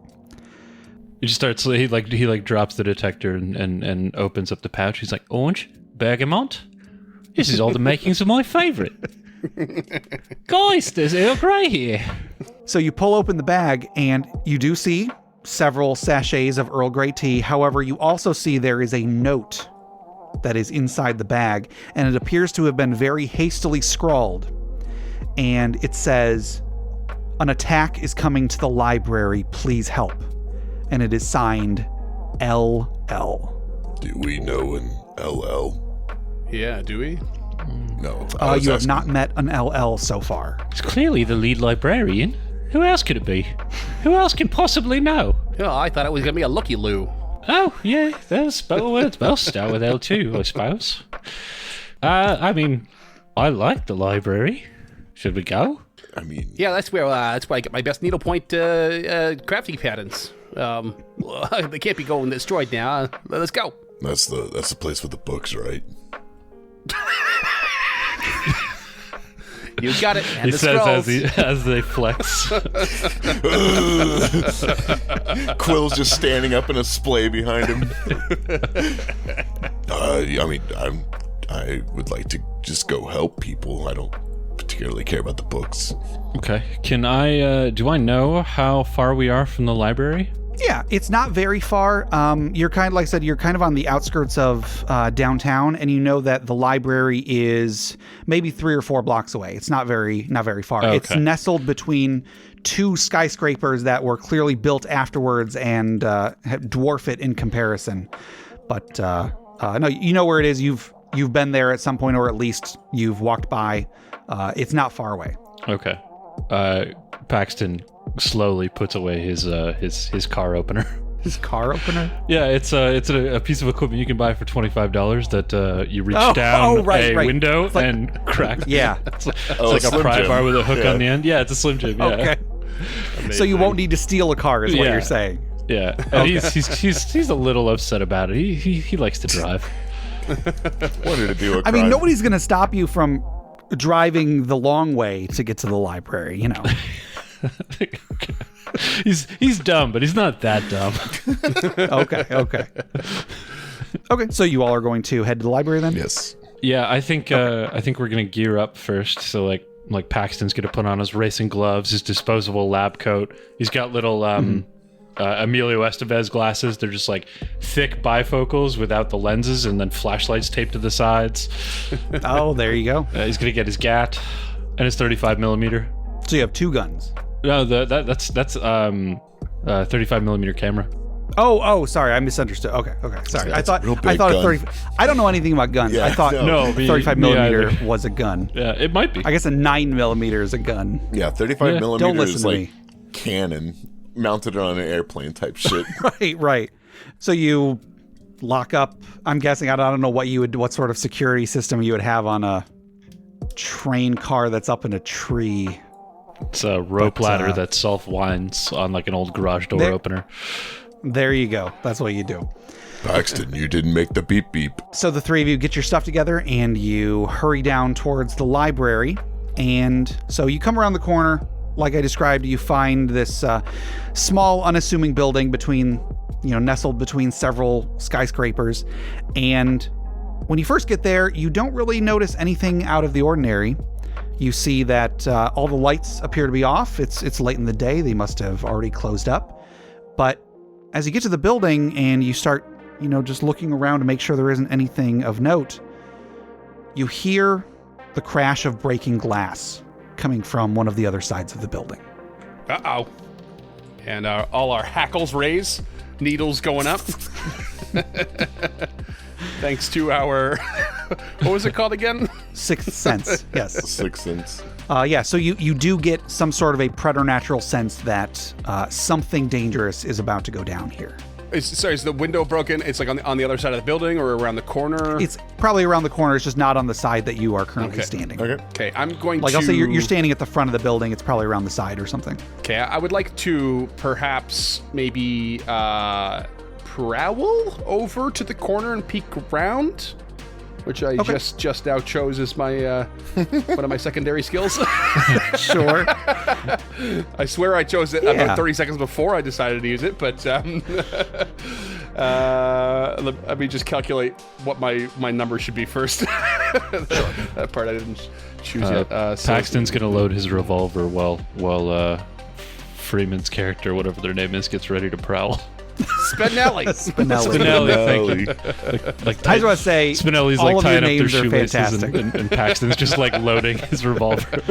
Speaker 4: He just starts, he drops the detector and opens up the pouch. He's like, orange, bergamot. This is all the makings of my favorite. Guys, there's Earl Grey here.
Speaker 1: So you pull open the bag, and you do see several sachets of Earl Grey tea. However, you also see there is a note that is inside the bag, and it appears to have been very hastily scrawled. And it says, "An attack is coming to the library. Please help." And it is signed LL.
Speaker 2: Do we know an LL?
Speaker 3: Yeah, do we?
Speaker 2: No.
Speaker 1: You have not met an LL so far.
Speaker 4: It's clearly the lead librarian. Who else could it be? Who else can possibly know?
Speaker 3: Oh, I thought it was going to be a Lucky Lou.
Speaker 4: Oh, yeah, there's better words. Both start with L too, I suppose. I mean, I like the library. Should we go?
Speaker 2: I mean...
Speaker 3: Yeah, that's where I get my best needlepoint crafting patterns. They can't be going destroyed now. Let's go.
Speaker 2: That's the place with the books, right?
Speaker 3: You got it. And
Speaker 4: he
Speaker 3: the
Speaker 4: says
Speaker 3: scrolls.
Speaker 4: as they flex.
Speaker 2: Quill's just standing up in a splay behind him. I mean, I would like to just go help people. I don't particularly care about the books.
Speaker 4: Okay. Can I, do I know how far we are from the library?
Speaker 1: Yeah, it's not very far. You're kind of, like I said, you're kind of on the outskirts of downtown, and you know that the library is maybe 3 or 4 blocks away. It's not very far.
Speaker 4: Okay.
Speaker 1: It's nestled between 2 skyscrapers that were clearly built afterwards and dwarf it in comparison. But no, you know where it is. You've been there at some point, or at least you've walked by. It's not far away.
Speaker 4: Okay. Paxton slowly puts away his car opener.
Speaker 1: His car opener?
Speaker 4: Yeah, it's a piece of equipment you can buy for $25 that you reach down
Speaker 1: right.
Speaker 4: window
Speaker 1: like,
Speaker 4: and crack.
Speaker 1: Yeah.
Speaker 4: It's like a pry bar with a hook on the end. Yeah, it's a Slim Jim. Yeah.
Speaker 1: Okay. So you won't need to steal a car, is what
Speaker 4: Yeah.
Speaker 1: you're saying.
Speaker 4: Yeah, and he's a little upset about it. He likes to drive.
Speaker 2: Wanted to do a
Speaker 1: I mean,
Speaker 2: crime.
Speaker 1: nobody's going to stop you from driving the long way to get to the library, you know.
Speaker 4: He's dumb, but he's not that dumb.
Speaker 1: Okay. Okay, so you all are going to head to the library then?
Speaker 2: Yes.
Speaker 4: Yeah, I think we're gonna gear up first. So like Paxton's gonna put on his racing gloves, his disposable lab coat. He's got little Emilio Estevez glasses. They're just like thick bifocals without the lenses, and then flashlights taped to the sides.
Speaker 1: Oh, there you go.
Speaker 4: He's gonna get his GAT and his 35 millimeter.
Speaker 1: So you have 2 guns.
Speaker 4: No, that's 35 millimeter camera.
Speaker 1: Oh, sorry, I misunderstood. Okay, sorry. I
Speaker 2: That's a
Speaker 1: thought
Speaker 2: real
Speaker 1: I
Speaker 2: big
Speaker 1: thought a
Speaker 2: gun.
Speaker 1: 30. I don't know anything about guns.
Speaker 2: Yeah,
Speaker 1: I thought
Speaker 2: no.
Speaker 1: 35
Speaker 4: me
Speaker 1: millimeter
Speaker 4: either.
Speaker 1: was a gun.
Speaker 4: Yeah, it might be.
Speaker 1: I guess a 9 millimeter is a gun.
Speaker 2: Yeah, 35
Speaker 4: Yeah.
Speaker 2: millimeter
Speaker 1: Don't listen
Speaker 2: is
Speaker 1: to
Speaker 2: like
Speaker 1: me.
Speaker 2: cannon mounted on an airplane type shit.
Speaker 1: Right. So you lock up. I'm guessing. I don't know what sort of security system you would have on a train car that's up in a tree.
Speaker 4: It's a rope
Speaker 1: But,
Speaker 4: ladder that self-winds on like an old garage door
Speaker 1: there-
Speaker 4: opener.
Speaker 1: There you go. That's what you do.
Speaker 2: Paxton, you didn't make the beep beep.
Speaker 1: So the 3 of you get your stuff together and you hurry down towards the library. And so you come around the corner. Like I described, you find this small, unassuming building nestled between several skyscrapers. And when you first get there, you don't really notice anything out of the ordinary. You see that all the lights appear to be off. It's late in the day. They must have already closed up. But as you get to the building and you start, just looking around to make sure there isn't anything of note, you hear the crash of breaking glass coming from one of the other sides of the building.
Speaker 3: Uh-oh. And all our hackles raise, needles going up. Thanks to our... what was it called again?
Speaker 1: Sixth sense, yes.
Speaker 2: 6 cents.
Speaker 1: So you do get some sort of a preternatural sense that something dangerous is about to go down here.
Speaker 3: Is the window broken? It's like on the other side of the building or around the corner?
Speaker 1: It's probably around the corner. It's just not on the side that you are currently
Speaker 3: Okay.
Speaker 1: standing.
Speaker 2: Okay.
Speaker 3: Okay, I'm going
Speaker 1: Like
Speaker 3: to...
Speaker 1: I'll say you're standing at the front of the building. It's probably around the side or something.
Speaker 3: Okay, I would like to perhaps maybe prowl over to the corner and peek around, which I just now chose as my one of my secondary skills.
Speaker 1: Sure.
Speaker 3: I swear I chose it about 30 seconds before I decided to use it, but let me just calculate what my number should be first. That part I didn't choose yet.
Speaker 4: Paxton's gonna load his revolver while Freeman's character, whatever their name is, gets ready to prowl.
Speaker 3: Spinelli.
Speaker 1: Spinelli.
Speaker 4: Thank you. Like
Speaker 1: I just want to say,
Speaker 4: Spinelli's
Speaker 1: all
Speaker 4: like
Speaker 1: of your
Speaker 4: tying up their
Speaker 1: names are
Speaker 4: shoelaces,
Speaker 1: fantastic.
Speaker 4: and Paxton's just like loading his revolver.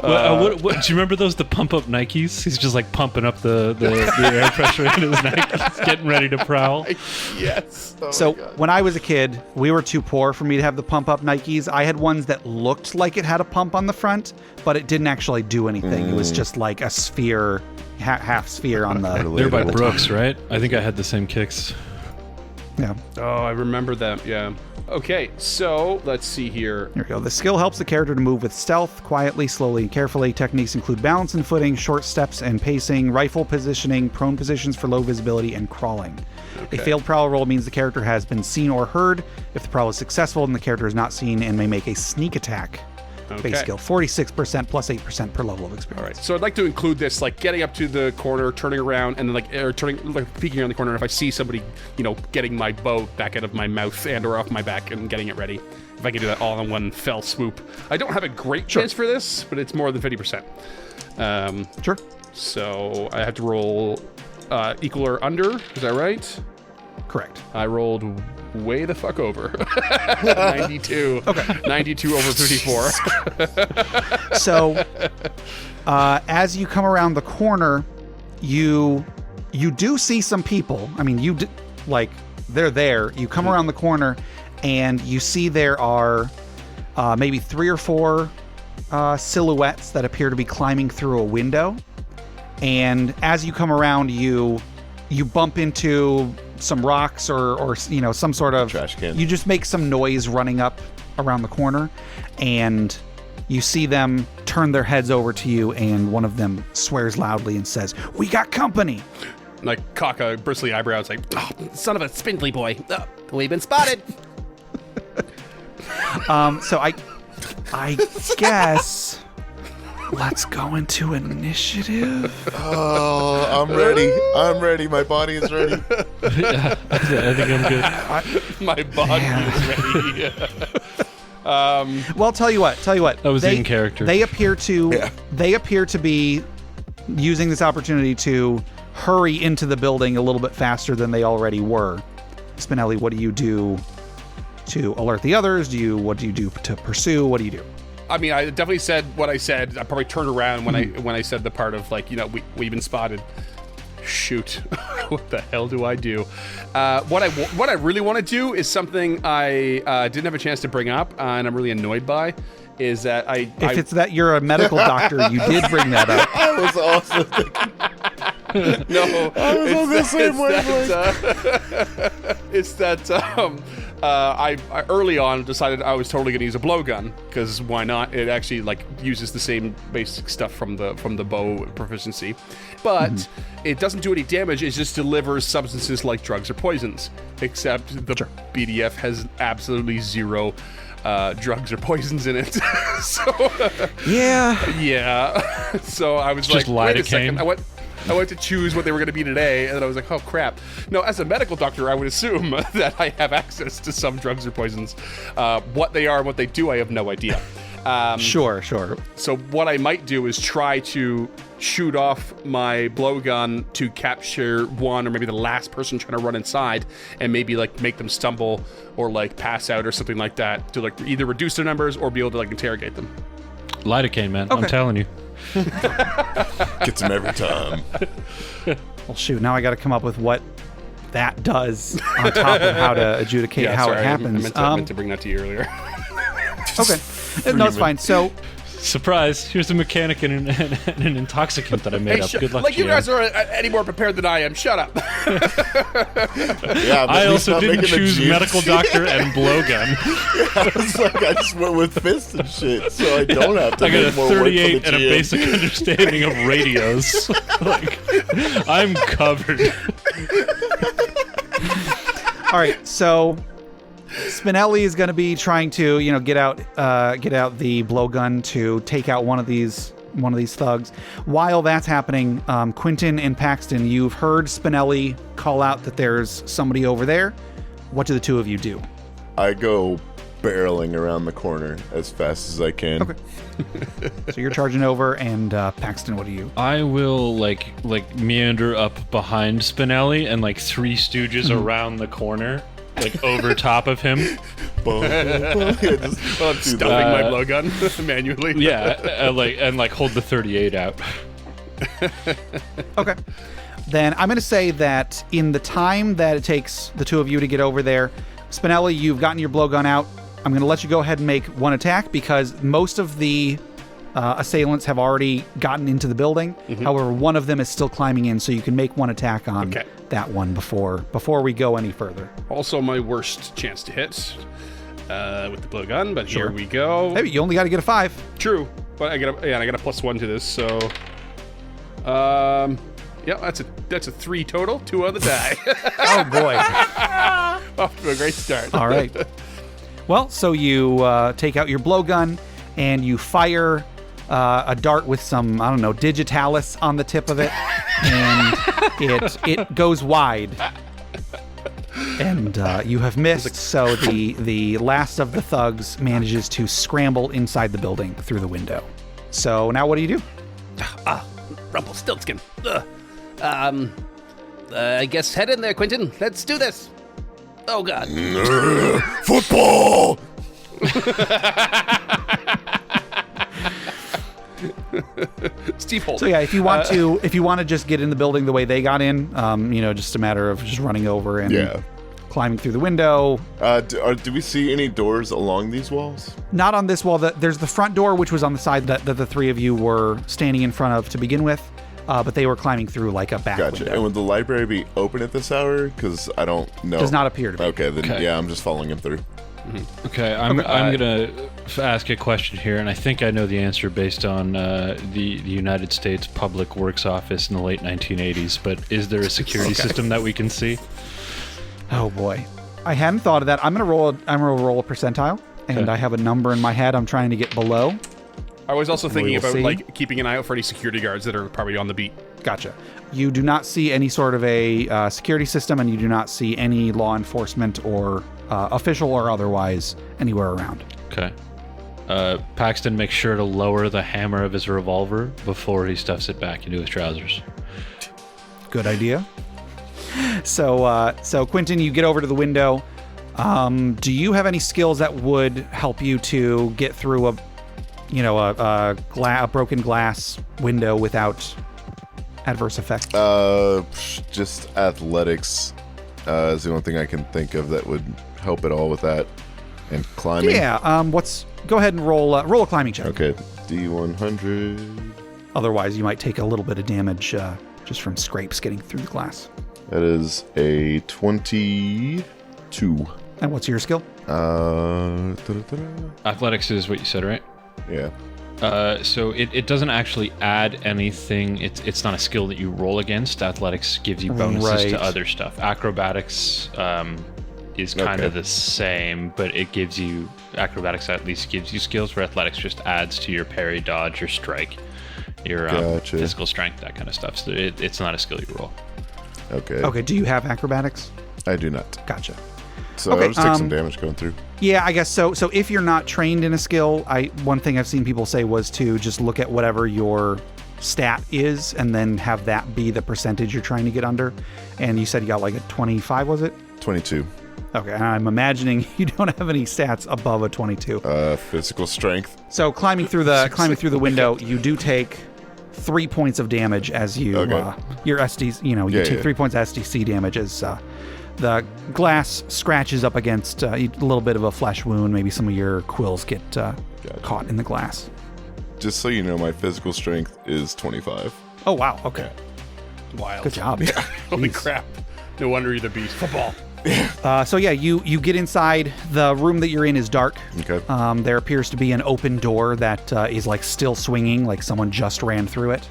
Speaker 4: What, do you remember the pump up Nikes? He's just like pumping up the air pressure in his Nikes, getting ready to prowl.
Speaker 3: Yes. Oh
Speaker 1: So
Speaker 3: my God.
Speaker 1: when I was a kid, we were too poor for me to have the pump up Nikes. I had ones that looked like it had a pump on the front, but it didn't actually do anything. It was just like a sphere, half sphere on the...
Speaker 4: They're by Brooks, right? I think I had the same kicks.
Speaker 1: Yeah.
Speaker 3: Oh, I remember them. Yeah. Okay, so let's see here.
Speaker 1: Here we go. The skill helps the character to move with stealth, quietly, slowly, and carefully. Techniques include balance and footing, short steps and pacing, rifle positioning, prone positions for low visibility, and crawling. A failed prowl roll means the character has been seen or heard. If the prowl is successful, then the character is not seen and may make a sneak attack.
Speaker 3: Okay.
Speaker 1: Base skill, 46% plus 8% per level of experience.
Speaker 3: All right, so I'd like to include this, like getting up to the corner, turning around, and then peeking around the corner. And if I see somebody, getting my bow back out of my mouth and/or off my back and getting it ready, if I can do that all in one fell swoop. I don't have a great chance for this, but it's more than 50%.
Speaker 1: Sure.
Speaker 3: So I have to roll equal or under. Is that right?
Speaker 1: Correct.
Speaker 3: I rolled way the fuck over. 92. Okay. 92 over 54.
Speaker 1: So as you come around the corner, you do see some people. I mean, they're there. You come around the corner and you see there are maybe 3 or 4 silhouettes that appear to be climbing through a window. And as you come around, you bump into some rocks or some sort of
Speaker 2: trash can.
Speaker 1: You just make some noise running up around the corner, and you see them turn their heads over to you, and one of them swears loudly and says, "We got company."
Speaker 3: Like cock a bristly eyebrows, like, oh, son of a spindly boy. We've been spotted.
Speaker 1: So I guess let's go into initiative.
Speaker 2: Oh, I'm ready. My body is ready.
Speaker 4: Yeah, I think I'm good.
Speaker 3: My body is ready.
Speaker 1: Well, tell you what.
Speaker 4: That was in character.
Speaker 1: They appear to be using this opportunity to hurry into the building a little bit faster than they already were. Spinelli, what do you do to alert the others? What do you do to pursue? What do you do?
Speaker 3: I mean, I definitely said what I said. I probably turned around when I said the part of like, we've been spotted. Shoot, what the hell do I do? What I really want to do is something I didn't have a chance to bring up, and I'm really annoyed by. Is that
Speaker 1: it's that you're a medical doctor, you did bring that up.
Speaker 2: I was also thinking.
Speaker 3: No,
Speaker 2: I was on the same wavelength.
Speaker 3: It's that I early on decided I was totally going to use a blowgun, because why not? It actually uses the same basic stuff from the bow proficiency, but it doesn't do any damage. It just delivers substances like drugs or poisons. Except the BDF has absolutely zero drugs or poisons in it. So yeah. So I was
Speaker 4: just
Speaker 3: like, wait a
Speaker 4: lidocaine.
Speaker 3: second. I went to choose what they were going to be today, and then I was like, oh, crap. No, as a medical doctor, I would assume that I have access to some drugs or poisons. What they are and what they do, I have no idea.
Speaker 1: Sure.
Speaker 3: So what I might do is try to shoot off my blowgun to capture one or maybe the last person trying to run inside, and maybe make them stumble or pass out or something like that to either reduce their numbers or be able to interrogate them.
Speaker 4: Lidocaine, man.
Speaker 1: Okay.
Speaker 4: I'm telling you.
Speaker 2: Gets him every time.
Speaker 1: Well, shoot. Now I got to come up with what that does on top of how to adjudicate how it happens.
Speaker 3: I meant to bring that to you earlier.
Speaker 1: Okay. No, it's fine. So,
Speaker 4: surprise! Here's a mechanic and an intoxicant that I made up. Good luck,
Speaker 3: you
Speaker 4: GM.
Speaker 3: guys are any more prepared than I am. Shut up.
Speaker 2: Yeah, but
Speaker 4: I
Speaker 2: he's
Speaker 4: also
Speaker 2: not
Speaker 4: didn't
Speaker 2: making a
Speaker 4: choose
Speaker 2: GMC.
Speaker 4: medical doctor and blowgun.
Speaker 2: I was like, I just went with fists and shit, so I don't have to
Speaker 4: I got a
Speaker 2: make more work for the
Speaker 4: 38 and a
Speaker 2: GM.
Speaker 4: basic understanding of radios. I'm covered.
Speaker 1: all right. So, Spinelli is going to be trying to, get out the blowgun to take out one of these thugs. While that's happening, Quentin and Paxton, you've heard Spinelli call out that there's somebody over there. What do the two of you do?
Speaker 2: I go barreling around the corner as fast as I can.
Speaker 1: Okay. So you're charging over, and Paxton, what do you?
Speaker 4: I will meander up behind Spinelli and Three Stooges around the corner, over top of him.
Speaker 2: Boom.
Speaker 3: Well, I'm stuffing my blowgun manually.
Speaker 4: Yeah, and hold the 38 out.
Speaker 1: Okay. Then I'm going to say that in the time that it takes the two of you to get over there, Spinelli, you've gotten your blowgun out. I'm going to let you go ahead and make one attack because most of the assailants have already gotten into the building. However, one of them is still climbing in, so you can make one attack on that one before we go any further.
Speaker 3: Also, my worst chance to hit with the blowgun, but here we go.
Speaker 1: Hey, you only got to get a 5.
Speaker 3: True, but I got a +1 to this, so yeah, that's a 3 total. 2 on the die.
Speaker 1: Oh boy!
Speaker 3: Off to a great start.
Speaker 1: All right. Well, so you take out your blowgun and you fire a dart with some, I don't know, digitalis on the tip of it, and it goes wide. And you have missed, so the last of the thugs manages to scramble inside the building through the window. So now what do you do?
Speaker 3: Rumpelstiltskin. I guess head in there, Quentin. Let's do this. Oh, God.
Speaker 2: Football!
Speaker 3: Steve Holt.
Speaker 1: So yeah, if you want to just get in the building the way they got in, just a matter of just running over and climbing through the window.
Speaker 2: Do we see any doors along these walls?
Speaker 1: Not on this wall. There's the front door, which was on the side that the three of you were standing in front of to begin with, but they were climbing through like a back
Speaker 2: Gotcha.
Speaker 1: window.
Speaker 2: And would the library be open at this hour? Because I don't know.
Speaker 1: Does not appear to be.
Speaker 2: Okay, then yeah, I'm just following him through.
Speaker 4: Okay, I'm gonna ask a question here, and I think I know the answer based on the United States Public Works Office in the late 1980s. But is there a security system that we can see?
Speaker 1: Oh boy, I hadn't thought of that. I'm gonna roll a percentile, and I have a number in my head. I'm trying to get below.
Speaker 3: I was also thinking
Speaker 1: We'll
Speaker 3: about
Speaker 1: see.
Speaker 3: like keeping an eye out for any security guards that are probably on the beat.
Speaker 1: Gotcha. You do not see any sort of a security system, and you do not see any law enforcement or official or otherwise anywhere around.
Speaker 4: Okay. Paxton makes sure to lower the hammer of his revolver before he stuffs it back into his trousers.
Speaker 1: Good idea. So Quentin, you get over to the window. Do you have any skills that would help you to get through a broken glass window without adverse effect?
Speaker 2: Just athletics is the only thing I can think of that would help at all with that. And climbing.
Speaker 1: Yeah. Go ahead and roll a climbing check.
Speaker 2: Okay. D100.
Speaker 1: Otherwise, you might take a little bit of damage just from scrapes getting through the glass.
Speaker 2: That is a 22.
Speaker 1: And what's your skill?
Speaker 4: Athletics is what you said, right?
Speaker 2: Yeah.
Speaker 4: So it doesn't actually add anything. It's not a skill that you roll against. Athletics gives you bonuses to other stuff. Acrobatics is kind of the same, but it gives you acrobatics at least gives you skills, where athletics just adds to your parry, dodge, your strike, your physical strength, that kind of stuff. So it's not a skill you roll.
Speaker 2: Okay.
Speaker 1: Okay. Do you have acrobatics?
Speaker 2: I do not.
Speaker 1: Gotcha.
Speaker 2: So
Speaker 1: Okay,
Speaker 2: I'll just take some damage going through.
Speaker 1: Yeah, I guess so. So if you're not trained in a skill, one thing I've seen people say was to just look at whatever your stat is and then have that be the percentage you're trying to get under. And you said you got like a 25, was it?
Speaker 2: 22.
Speaker 1: Okay, and I'm imagining you don't have any stats above a 22.
Speaker 2: Physical strength.
Speaker 1: So climbing through the window, you do take 3 points of damage as you your SDs. You take 3 points of SDC damage as the glass scratches up against a little bit of a flesh wound. Maybe some of your quills get caught in the glass.
Speaker 2: Just so you know, my physical strength is 25.
Speaker 1: Oh wow! Okay,
Speaker 3: Wild.
Speaker 1: good job.
Speaker 3: Holy crap! No wonder you're the beast. Football.
Speaker 1: So yeah, you get inside. The room that you're in is dark.
Speaker 2: Okay.
Speaker 1: There appears to be an open door that is like still swinging, like someone just ran through it,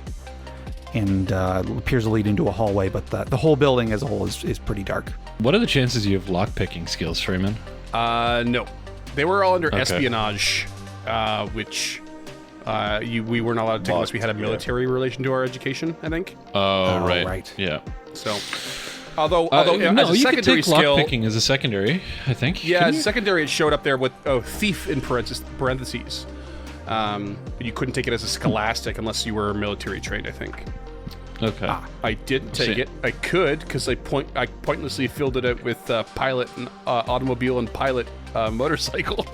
Speaker 1: and appears to lead into a hallway. But the whole building as a whole is pretty dark.
Speaker 4: What are the chances you have lockpicking skills, Freeman?
Speaker 3: No. They were all under espionage, which we were not allowed to take unless we had a military relation to our education, I think.
Speaker 4: Oh, right.
Speaker 1: Right.
Speaker 4: Yeah.
Speaker 3: So, although
Speaker 4: no,
Speaker 3: as a
Speaker 4: you could
Speaker 3: secondary
Speaker 4: take
Speaker 3: skill,
Speaker 4: lockpicking as a secondary, I think.
Speaker 3: yeah, as a secondary, it showed up there with thief in parentheses. But you couldn't take it as a scholastic unless you were military trained, I think.
Speaker 4: Okay.
Speaker 3: I didn't take it. I could, because I pointlessly filled it out with pilot and automobile and pilot motorcycle.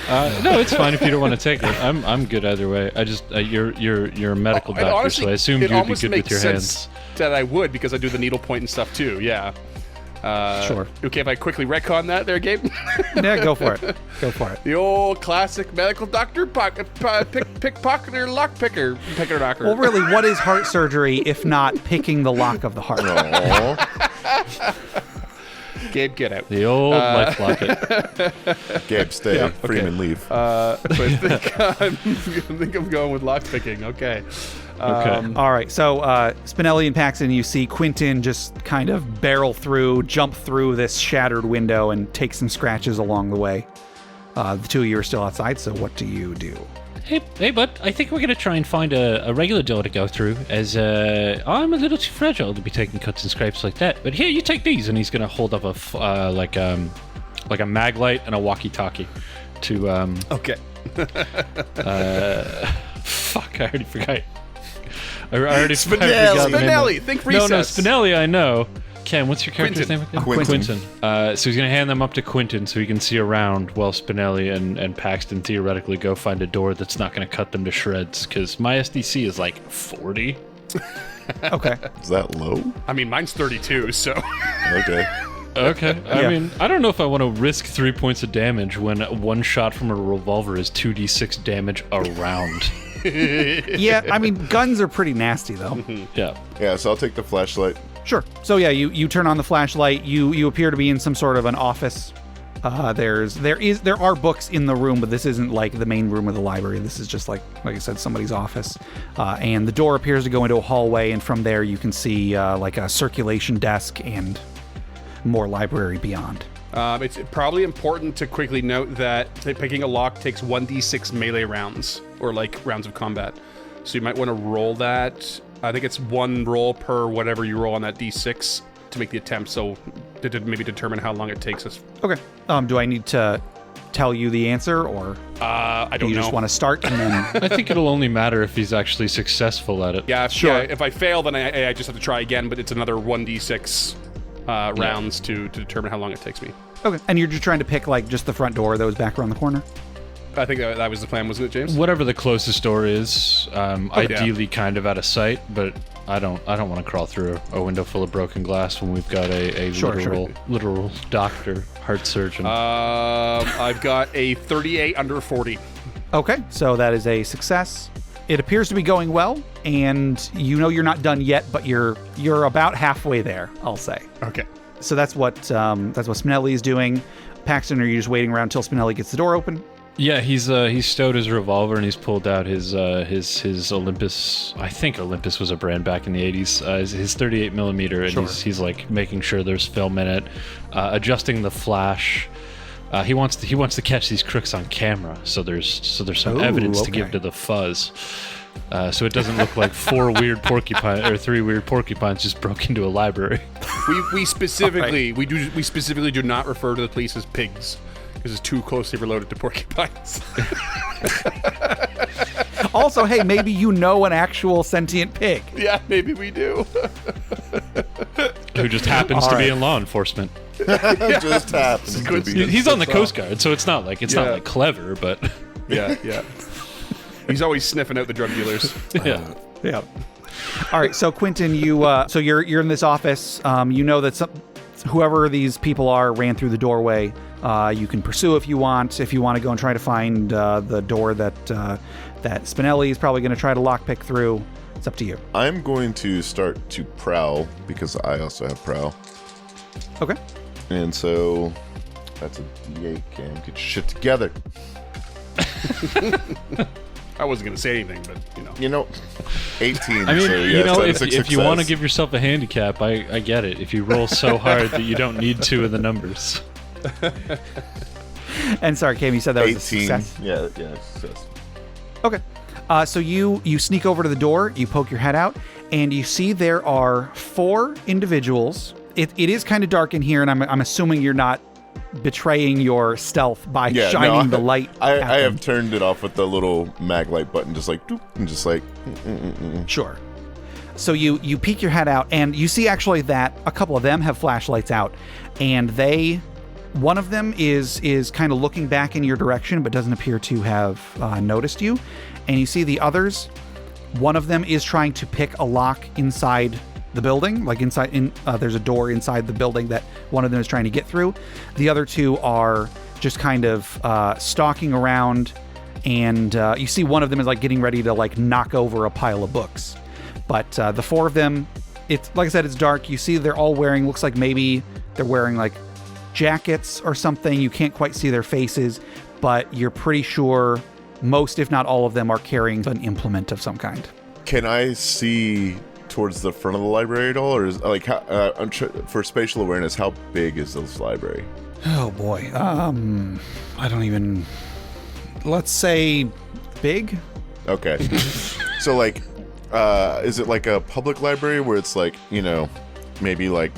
Speaker 4: No, it's fine if you don't want to take it. I'm good either way. I just you're a medical doctor,
Speaker 3: honestly,
Speaker 4: so I assumed you'd be good with your hands.
Speaker 3: That I would, because I do the needle point and stuff too. Yeah.
Speaker 1: Sure.
Speaker 3: Okay, if I quickly retcon that there, Gabe?
Speaker 1: Yeah, go for it. Go for it.
Speaker 3: The old classic medical doctor pickpocketer lockpicker picker knocker.
Speaker 1: Well, really, what is heart surgery if not picking the lock of the heart?
Speaker 3: Gabe, get out.
Speaker 4: The old life locket.
Speaker 2: Gabe, stay.
Speaker 1: Yeah,
Speaker 2: Freeman, leave.
Speaker 3: So I think I'm going with lockpicking. Okay.
Speaker 4: Okay.
Speaker 1: All right, so Spinelli and Paxton, you see Quentin just kind of barrel through, jump through this shattered window and take some scratches along the way. The two of you are still outside, so what do you do?
Speaker 4: Hey, bud. I think we're gonna try and find a regular door to go through, as I'm a little too fragile to be taking cuts and scrapes like that. But here, you take these, and he's gonna hold up like a mag light and a walkie-talkie to
Speaker 3: Okay.
Speaker 4: Fuck, I already forgot. I already
Speaker 3: Spinelli.
Speaker 4: forgot the name of-
Speaker 3: Spinelli. Think recess.
Speaker 4: No, Spinelli, I know. Ken, what's your character's
Speaker 3: Quentin.
Speaker 4: name again?
Speaker 2: Quentin.
Speaker 4: So he's going to hand them up to Quentin so he can see around while Spinelli and Paxton theoretically go find a door that's not going to cut them to shreds, because my SDC is like 40.
Speaker 1: Okay.
Speaker 2: Is that low?
Speaker 3: I mean, mine's 32, so.
Speaker 2: Okay.
Speaker 4: Okay. I
Speaker 1: Yeah.
Speaker 4: mean, I don't know if I want to risk 3 points of damage when one shot from a revolver is 2d6 damage a round.
Speaker 1: Yeah, I mean, guns are pretty nasty, though.
Speaker 4: Yeah.
Speaker 2: Yeah, so I'll take the flashlight.
Speaker 1: Sure. So yeah, you turn on the flashlight. You appear to be in some sort of an office. There are books in the room, but this isn't like the main room of the library. This is just like I said, somebody's office. And the door appears to go into a hallway, and from there you can see like a circulation desk and more library beyond.
Speaker 3: It's probably important to quickly note that picking a lock takes 1d6 melee rounds, or like rounds of combat. So you might want to roll that. I think it's one roll per whatever you roll on that d6 to make the attempt, so to maybe determine how long it takes us.
Speaker 1: Okay. Do I need to tell you the answer, or
Speaker 3: I
Speaker 1: do
Speaker 3: don't
Speaker 1: you
Speaker 3: know.
Speaker 1: just want to start and then?
Speaker 4: I think it'll only matter if he's actually successful at it.
Speaker 3: Yeah,
Speaker 1: Sure.
Speaker 3: If I fail, then I just have to try again, but it's another 1d6 rounds to determine how long it takes me.
Speaker 1: Okay. And you're just trying to pick like just the front door that was back around the corner.
Speaker 3: I think that was the plan, wasn't it, James?
Speaker 4: Whatever the closest door is, ideally kind of out of sight, but I don't want to crawl through a window full of broken glass when we've got a
Speaker 1: Sure,
Speaker 4: literal doctor, heart surgeon.
Speaker 3: I've got a 38 under 40.
Speaker 1: Okay, so that is a success. It appears to be going well, and you know you're not done yet, but you're about halfway there, I'll say.
Speaker 3: Okay.
Speaker 1: So that's what Spinelli is doing. Paxton, are you just waiting around until Spinelli gets the door open?
Speaker 4: Yeah, he's stowed his revolver and he's pulled out his Olympus. I think Olympus was a brand back in the 80s. His 38 millimeter, and
Speaker 1: Sure.
Speaker 4: he's like making sure there's film in it, adjusting the flash. He wants to catch these crooks on camera, so there's some
Speaker 1: Ooh,
Speaker 4: evidence to
Speaker 1: okay.
Speaker 4: give to the fuzz. So it doesn't look like three weird porcupines just broke into a library.
Speaker 3: We specifically we specifically do not refer to the police as pigs because it's too closely related to porcupines.
Speaker 1: Also, hey, maybe you know an actual sentient pig.
Speaker 3: Yeah, maybe we do.
Speaker 4: Who just happens
Speaker 1: All
Speaker 4: to be
Speaker 1: right.
Speaker 4: in law enforcement.
Speaker 2: It just happens to be.
Speaker 4: He's on the Coast Guard, so it's not like clever, but
Speaker 3: Yeah. He's always sniffing out the drug dealers.
Speaker 4: yeah.
Speaker 1: Yeah. All right, so Quentin, you're in this office. You know that whoever these people are ran through the doorway. You can pursue if you want. If you want to go and try to find the door that Spinelli is probably going to try to lockpick through, it's up to you.
Speaker 2: I'm going to start to prowl because I also have prowl.
Speaker 1: Okay.
Speaker 2: And so that's a D8. Cam, get your shit together.
Speaker 3: I wasn't going to say anything, but
Speaker 2: You know, 18.
Speaker 4: I mean,
Speaker 2: so yes,
Speaker 4: if you want to give yourself a handicap, I get it. If you roll so hard that you don't need two of the numbers.
Speaker 1: And sorry, Cam, you said that was a
Speaker 2: 18.
Speaker 1: success.
Speaker 2: Yeah, success.
Speaker 1: Okay. So you sneak over to the door, you poke your head out, and you see there are 4 individuals. It is kind of dark in here, and I'm assuming you're not betraying your stealth by shining the light.
Speaker 2: I
Speaker 1: at them.
Speaker 2: have turned it off with the little mag light button, just like, doop, and just like,
Speaker 1: Sure. So you peek your head out, and you see actually that a couple of them have flashlights out, and one of them is kind of looking back in your direction, but doesn't appear to have noticed you. And you see the others. One of them is trying to pick a lock inside the building, like there's a door inside the building that one of them is trying to get through. The other 2 are just kind of stalking around, and you see one of them is like getting ready to like knock over a pile of books. But the 4 of them, it's like I said, it's dark. You see they're all wearing, looks like maybe they're wearing like jackets or something. You can't quite see their faces, but you're pretty sure most, if not all of them, are carrying an implement of some kind.
Speaker 2: can I see towards the front of the library at all, or is like for spatial awareness, how big is this library?
Speaker 1: Oh boy. I don't even. Let's say big.
Speaker 2: Okay. So like, is it like a public library where it's like, maybe like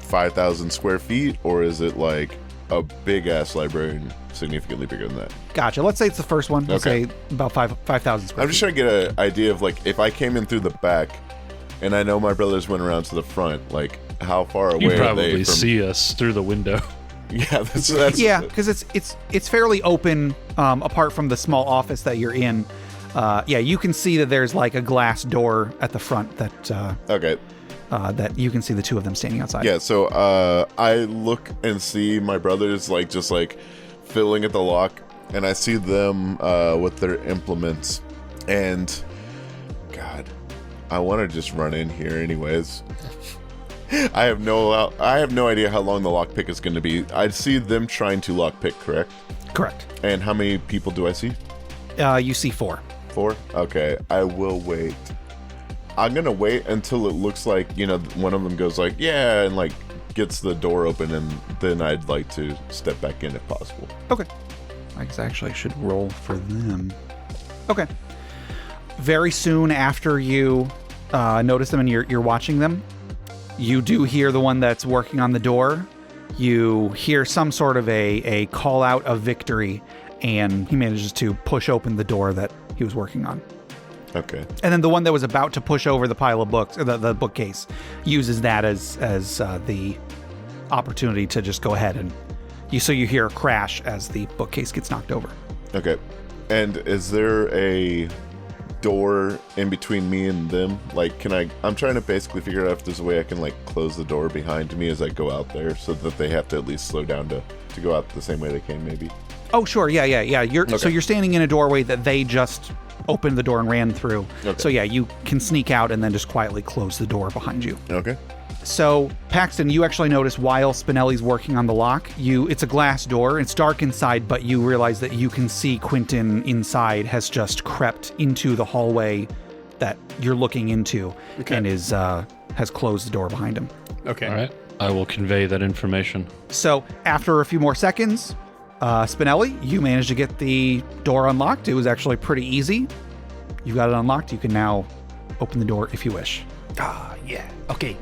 Speaker 2: 5,000 square feet, or is it like a big ass library and significantly bigger than that?
Speaker 1: Gotcha. Let's say it's the first one. Let's
Speaker 2: Okay.
Speaker 1: say about 5,000 square
Speaker 2: I'm just
Speaker 1: feet.
Speaker 2: trying to get an idea of, like, if I came in through the back, and I know my brothers went around to the front, like, how far away
Speaker 4: You
Speaker 2: are they
Speaker 4: probably
Speaker 2: from...
Speaker 4: see us through the window.
Speaker 2: Yeah, that's
Speaker 1: Yeah, because it's fairly open, apart from the small office that you're in. Yeah, you can see that there's like a glass door at the front that
Speaker 2: Okay.
Speaker 1: that you can see the two of them standing outside.
Speaker 2: Yeah, so I look and see my brothers, like, just, like, fiddling at the lock, and I see them with their implements, and... God, I want to just run in here anyways. I have no idea how long the lockpick is going to be. I see them trying to lockpick, correct?
Speaker 1: Correct.
Speaker 2: And how many people do I see?
Speaker 1: You see 4.
Speaker 2: 4? Okay, I will wait. I'm going to wait until it looks like, one of them goes like, yeah, and like gets the door open, and then I'd like to step back in if possible.
Speaker 1: Okay. I guess I actually should roll for them. Okay. Very soon after you notice them and you're watching them, you do hear the one that's working on the door. You hear some sort of a call out of victory, and he manages to push open the door that he was working on.
Speaker 2: Okay.
Speaker 1: And then the one that was about to push over the pile of books, or the bookcase, uses that as the opportunity to just go ahead and so you hear a crash as the bookcase gets knocked over.
Speaker 2: Okay. And is there a door in between me and them? Like, I'm trying to basically figure out if there's a way I can, like, close the door behind me as I go out there, so that they have to at least slow down to go out the same way they came, maybe.
Speaker 1: Oh, sure. Yeah.
Speaker 2: Okay.
Speaker 1: So you're standing in a doorway that they just opened the door and ran through.
Speaker 2: Okay.
Speaker 1: So yeah, you can sneak out and then just quietly close the door behind you.
Speaker 2: Okay.
Speaker 1: So Paxton, you actually notice while Spinelli's working on the lock, it's a glass door. It's dark inside, but you realize that you can see Quentin inside has just crept into the hallway that you're looking into, and has closed the door behind him.
Speaker 3: Okay.
Speaker 4: All right. I will convey that information.
Speaker 1: So after a few more seconds, Spinelli, you managed to get the door unlocked. It was actually pretty easy. You got it unlocked. You can now open the door if you wish.
Speaker 5: Ah, yeah. Okay.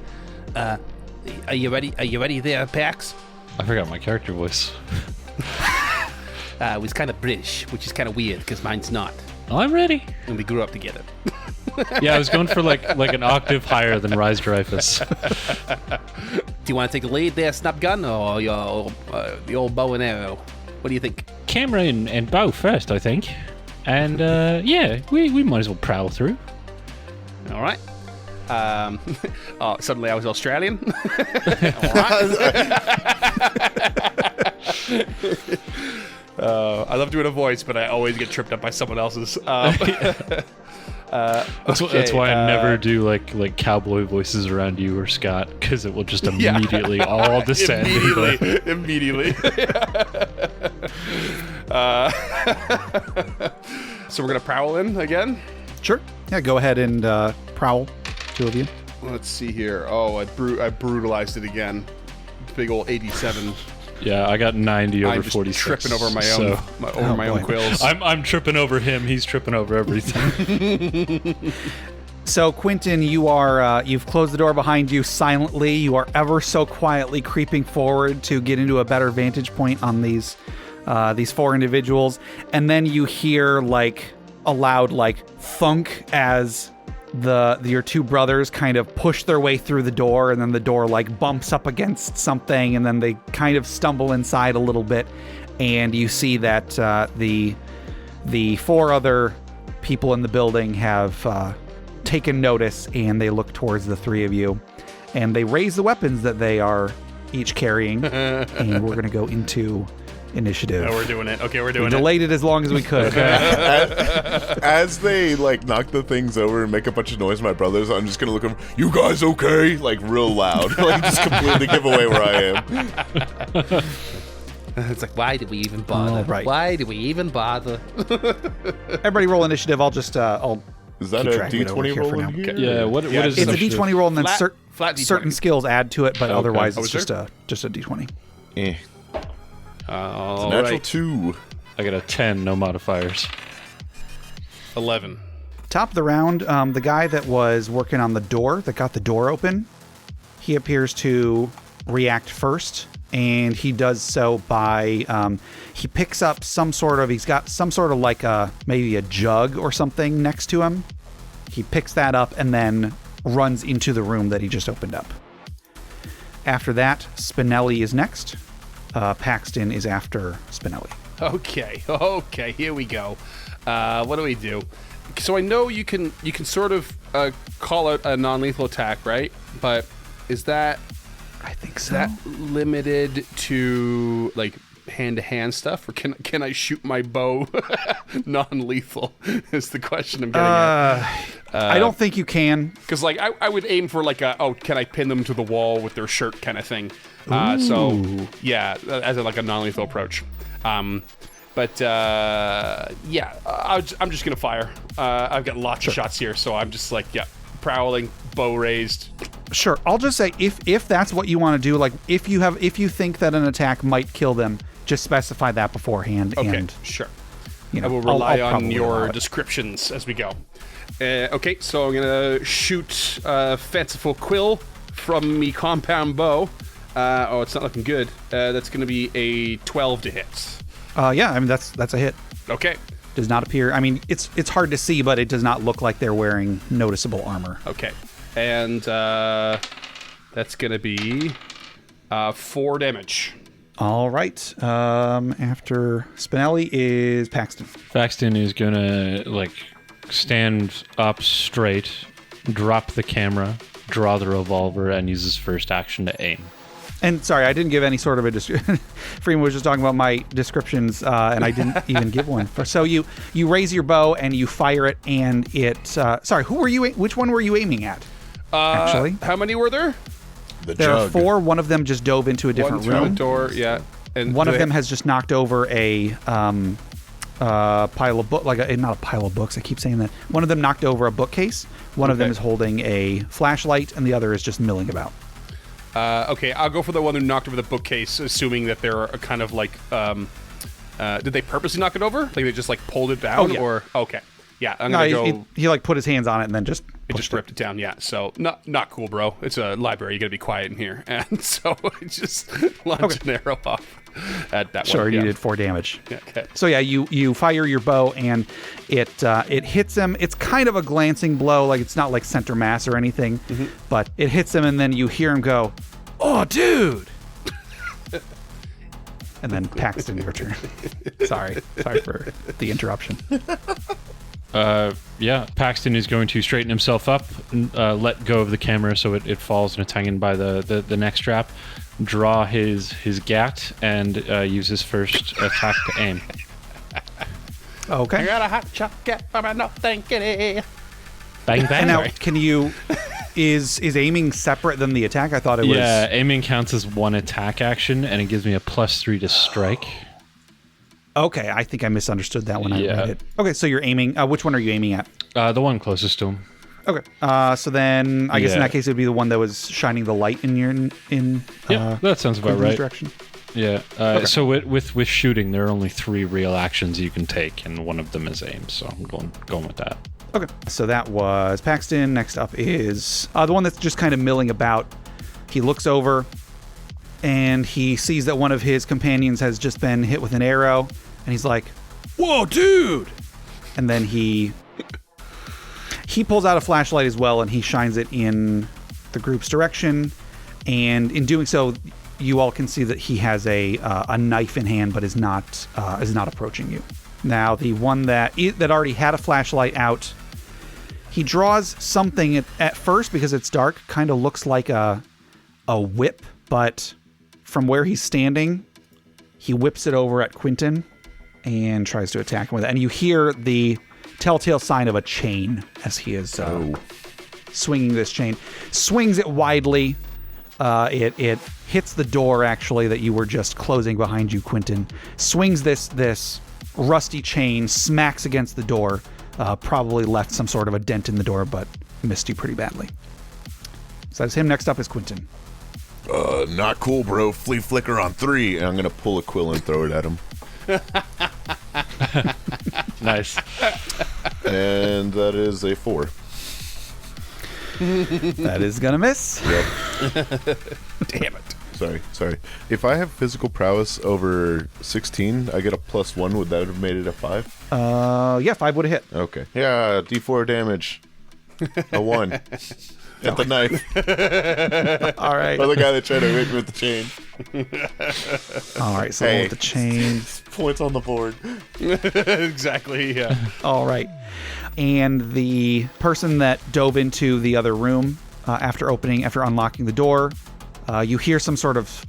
Speaker 5: Are you ready? Are you ready there, Pax?
Speaker 4: I forgot my character voice.
Speaker 5: It was kind of British, which is kind of weird because mine's not.
Speaker 4: Oh, I'm ready.
Speaker 5: And we grew up together.
Speaker 4: Yeah, I was going for like an octave higher than Rise Dreyfus.
Speaker 5: Do you want to take the lead there, Snapgun, or the old bow and arrow? What do you think?
Speaker 4: Camera and bow first, I think. And yeah, we might as well prowl through.
Speaker 5: All right. Suddenly I was Australian. All
Speaker 3: I love doing a voice, but I always get tripped up by someone else's.
Speaker 4: That's why I never do like cowboy voices around you or Scott, because it will just immediately all descend.
Speaker 3: Immediately. So we're gonna prowl in again.
Speaker 1: Sure. Yeah, go ahead and prowl, two of you.
Speaker 3: Let's see here. Oh, I brutalized it again. Big old 87.
Speaker 4: Yeah, I got 90 over
Speaker 3: I'm just
Speaker 4: 46.
Speaker 3: tripping over my
Speaker 4: so
Speaker 3: own quills.
Speaker 4: I'm tripping over him. He's tripping over everything.
Speaker 1: So Quentin, you've closed the door behind you silently. You are ever so quietly creeping forward to get into a better vantage point on these four individuals, and then you hear like a loud like thunk as your two brothers kind of push their way through the door, and then the door like bumps up against something, and then they kind of stumble inside a little bit, and you see that the four other people in the building have taken notice, and they look towards the three of you, and they raise the weapons that they are each carrying, and we're gonna go into initiative.
Speaker 3: Oh, we're doing it. Okay, we're doing
Speaker 1: We delayed it as long as we could.
Speaker 2: As they like knock the things over and make a bunch of noise, my brothers, I'm just gonna look at them. You guys okay? Like real loud, like just completely give away where I am.
Speaker 5: It's like, why did we even bother?
Speaker 1: All right.
Speaker 5: Why did we even bother?
Speaker 1: Everybody roll initiative. I'll
Speaker 2: Is that
Speaker 1: keep
Speaker 2: a
Speaker 1: track of it over
Speaker 2: D20
Speaker 1: here for
Speaker 2: roll
Speaker 1: now.
Speaker 2: in here?
Speaker 4: Yeah, what is
Speaker 1: It's a
Speaker 4: initiative?
Speaker 1: D20 roll, and then
Speaker 5: Flat D20.
Speaker 1: certain skills add to it, but otherwise
Speaker 3: Oh,
Speaker 1: it's
Speaker 3: is
Speaker 1: just a D20.
Speaker 2: Eh.
Speaker 3: All
Speaker 2: It's a natural
Speaker 3: right.
Speaker 2: 2.
Speaker 4: I got a 10, no modifiers.
Speaker 3: 11.
Speaker 1: Top of the round, the guy that was working on the door, that got the door open, he appears to react first and he does so by he picks up he's got some sort of like maybe a jug or something next to him. He picks that up and then runs into the room that he just opened up. After that, Spinelli is next. Paxton is after Spinelli.
Speaker 3: Okay, here we go. What do we do? So I know you can sort of call out a non-lethal attack, right? But is that...
Speaker 1: I think so.
Speaker 3: Is that limited to like hand-to-hand stuff, or can I shoot my bow non-lethal? Is the question I'm getting at.
Speaker 1: I don't think you can.
Speaker 3: Because like I would aim for like can I pin them to the wall with their shirt kind of thing. So yeah, as like a non-lethal approach. But yeah, I'm just gonna fire. I've got lots of shots here, so I'm just like prowling, bow raised.
Speaker 1: Sure. I'll just say if that's what you want to do, like if you think that an attack might kill them, just specify that beforehand.
Speaker 3: Okay,
Speaker 1: and,
Speaker 3: sure.
Speaker 1: You know,
Speaker 3: I will rely
Speaker 1: I'll
Speaker 3: on your descriptions as we go. Okay, so I'm gonna shoot fanciful quill from me compound bow. Oh, it's not looking good. That's gonna be a 12 to hit.
Speaker 1: Yeah, I mean that's a hit.
Speaker 3: Okay.
Speaker 1: Does not appear. I mean, it's hard to see, but it does not look like they're wearing noticeable armor.
Speaker 3: Okay. And that's going to be 4 damage.
Speaker 1: All right. After Spinelli is Paxton.
Speaker 4: Paxton is going to, like, stand up straight, drop the camera, draw the revolver, and use his first action to aim.
Speaker 1: And sorry, I didn't give any sort of a description. Freeman was just talking about my descriptions, and I didn't even give one. So you raise your bow and you fire it, and it. Sorry, which one were you aiming at? Actually,
Speaker 3: how many were there?
Speaker 1: There are 4. One of them just dove into a different room.
Speaker 3: Door, yeah. And
Speaker 1: one of them has just knocked over a pile of books, not a pile of books. I keep saying that. One of them knocked over a bookcase. One of them is holding a flashlight, and the other is just milling about.
Speaker 3: Okay, I'll go for the one who knocked over the bookcase, assuming that they're kind of like, did they purposely knock it over? Like they just like pulled it down, or okay, yeah. I'm gonna go.
Speaker 1: He like put his hands on it and then just
Speaker 3: ripped it down. Yeah, so not cool, bro. It's a library. You gotta be quiet in here, and so I just launched an arrow off at that one.
Speaker 1: Sure, you did 4 damage.
Speaker 3: Yeah, okay.
Speaker 1: So yeah, you fire your bow and it hits him. It's kind of a glancing blow, like it's not like center mass or anything, but it hits him, and then you hear him go, "Oh, dude!" And then Paxton, your turn. Sorry for the interruption.
Speaker 4: Yeah, Paxton is going to straighten himself up, let go of the camera so it falls and it's hanging by the neck strap, draw his gat, and use his first attack to aim.
Speaker 1: Okay.
Speaker 3: I got a hot chocolate for my nothing kitty.
Speaker 4: Bang, bang.
Speaker 1: And now, can you... Is aiming separate than the attack? I thought it was...
Speaker 4: Yeah, aiming counts as one attack action, and it gives me a +3 to strike.
Speaker 1: Okay, I think I misunderstood that when I read it. Okay, so you're aiming... which one are you aiming at?
Speaker 4: The one closest to him.
Speaker 1: Okay, so then I guess in that case it would be the one that was shining the light in your...
Speaker 4: that sounds about right.
Speaker 1: Direction.
Speaker 4: Yeah, so with shooting, there are only 3 real actions you can take, and one of them is aim, so I'm going with that.
Speaker 1: Okay, so that was Paxton. Next up is the one that's just kind of milling about. He looks over, and he sees that one of his companions has just been hit with an arrow, and he's like, "Whoa, dude!" And then he pulls out a flashlight as well, and he shines it in the group's direction, and in doing so, you all can see that he has a knife in hand, but is not approaching you. Now, the one that already had a flashlight out, he draws something at first, because it's dark, kind of looks like a whip, but from where he's standing, he whips it over at Quentin and tries to attack him with it. And you hear the telltale sign of a chain as he is swinging this chain. Swings it widely. It hits the door, actually, that you were just closing behind you, Quentin. Swings this rusty chain, smacks against the door, probably left some sort of a dent in the door, but missed you pretty badly. So that's him. Next up is Quentin.
Speaker 2: Not cool, bro. Flea flicker on 3, and I'm gonna pull a quill and throw it at him.
Speaker 4: Nice.
Speaker 2: And that is a 4.
Speaker 1: That is gonna miss.
Speaker 2: Yep.
Speaker 3: Damn it.
Speaker 2: Sorry. If I have physical prowess over 16, I get a +1. Would that have made it a 5?
Speaker 1: Yeah, 5 would have hit.
Speaker 2: Okay. Yeah, D4 damage. A 1. At the knife.
Speaker 1: All right.
Speaker 2: Or the guy that tried to hit me with the chain.
Speaker 1: All right, so
Speaker 2: Hey.
Speaker 1: with the chain.
Speaker 2: Points on the board.
Speaker 3: Exactly, yeah.
Speaker 1: All right. And the person that dove into the other room after unlocking the door, you hear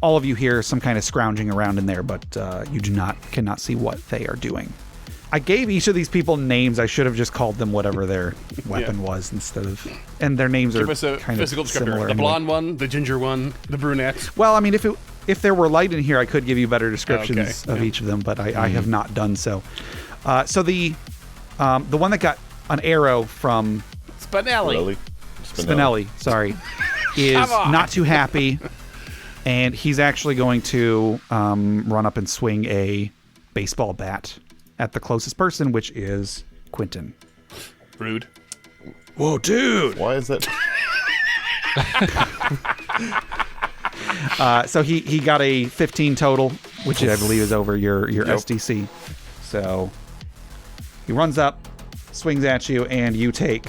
Speaker 1: all of you hear some kind of scrounging around in there, but you cannot see what they are doing. I gave each of these people names. I should have just called them whatever their weapon was instead of, and their names
Speaker 3: Give
Speaker 1: are
Speaker 3: us a
Speaker 1: kind
Speaker 3: physical
Speaker 1: of
Speaker 3: descriptor.
Speaker 1: similar.
Speaker 3: The
Speaker 1: anyway.
Speaker 3: blonde one, the ginger one, the brunette.
Speaker 1: Well, I mean, if there were light in here, I could give you better descriptions
Speaker 3: Okay,
Speaker 1: of each of them, but I have not done so. So the one that got an arrow from
Speaker 3: Spinelli.
Speaker 1: Spinelli, sorry, is not too happy, and he's actually going to run up and swing a baseball bat at the closest person, which is Quentin.
Speaker 3: Rude.
Speaker 1: Whoa, dude!
Speaker 2: Why is that?
Speaker 1: So he got a 15 total, which I believe is over your SDC. So he runs up, swings at you, and you take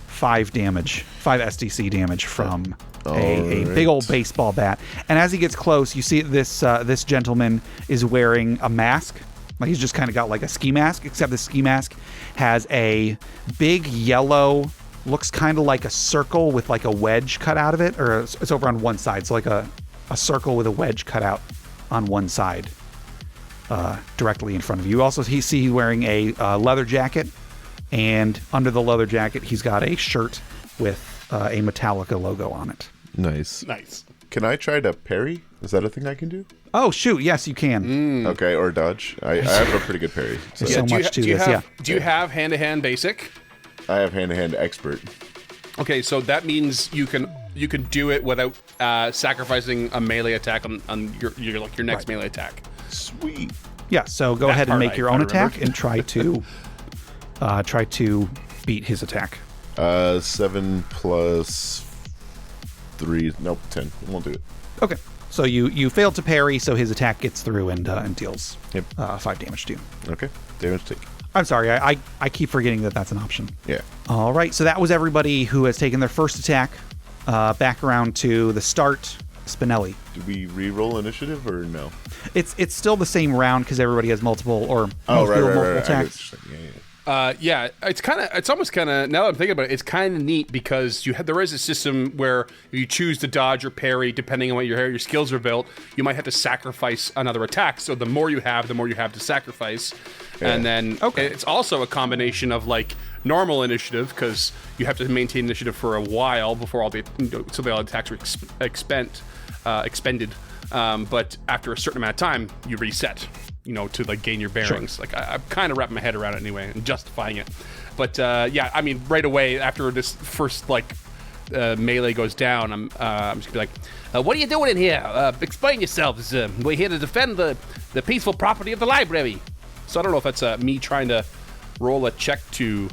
Speaker 1: 5 SDC damage from a big old baseball bat. And as he gets close, you see this gentleman is wearing a mask. Like he's just kind of got like a ski mask, except the ski mask has a big yellow, looks kind of like a circle with like a wedge cut out of it, or it's over on one side. So like a circle with a wedge cut out on one side, directly in front of you. Also, he's wearing a leather jacket, and under the leather jacket, he's got a shirt with a Metallica logo on it.
Speaker 2: Nice. Can I try to parry? Is that a thing I can do?
Speaker 1: Oh, shoot. Yes, you can.
Speaker 2: Okay, or dodge. I have a pretty good parry. So.
Speaker 1: So much to this, yeah.
Speaker 3: Do you have hand-to-hand basic?
Speaker 2: I have hand-to-hand expert.
Speaker 3: Okay, so that means you can do it without sacrificing a melee attack on your next melee attack.
Speaker 2: Sweet.
Speaker 1: Yeah, so go ahead and
Speaker 3: part
Speaker 1: make your own
Speaker 3: I remember.
Speaker 1: attack and try to beat his attack.
Speaker 2: 7 plus 3. Nope, 10. Won't do it.
Speaker 1: Okay. So you failed to parry, so his attack gets through and deals
Speaker 2: Yep.
Speaker 1: 5 damage to you.
Speaker 2: Okay. Damage take.
Speaker 1: I'm sorry, I keep forgetting that that's an option.
Speaker 2: Yeah.
Speaker 1: All right, so that was everybody who has taken their first attack. Back around to the start, Spinelli.
Speaker 2: Do we re-roll initiative or no?
Speaker 1: It's still the same round because everybody has multiple
Speaker 2: Right.
Speaker 1: attacks.
Speaker 3: Yeah, it's almost kind of, now that I'm thinking about it, it's kind of neat because there is a system where if you choose to dodge or parry, depending on what your skills are built, you might have to sacrifice another attack. So the more you have to sacrifice.
Speaker 2: Yeah.
Speaker 3: And then it's also a combination of like normal initiative because you have to maintain initiative for a while before all the attacks are expended. But after a certain amount of time, you reset. To like gain your bearings.
Speaker 1: Sure.
Speaker 3: Like I'm kind of wrapping my head around it anyway and justifying it. But yeah, I mean, right away after this first melee goes down, I'm just gonna be like, "What are you doing in here? Explain yourselves. We're here to defend the peaceful property of the library." So I don't know if that's me trying to roll a check to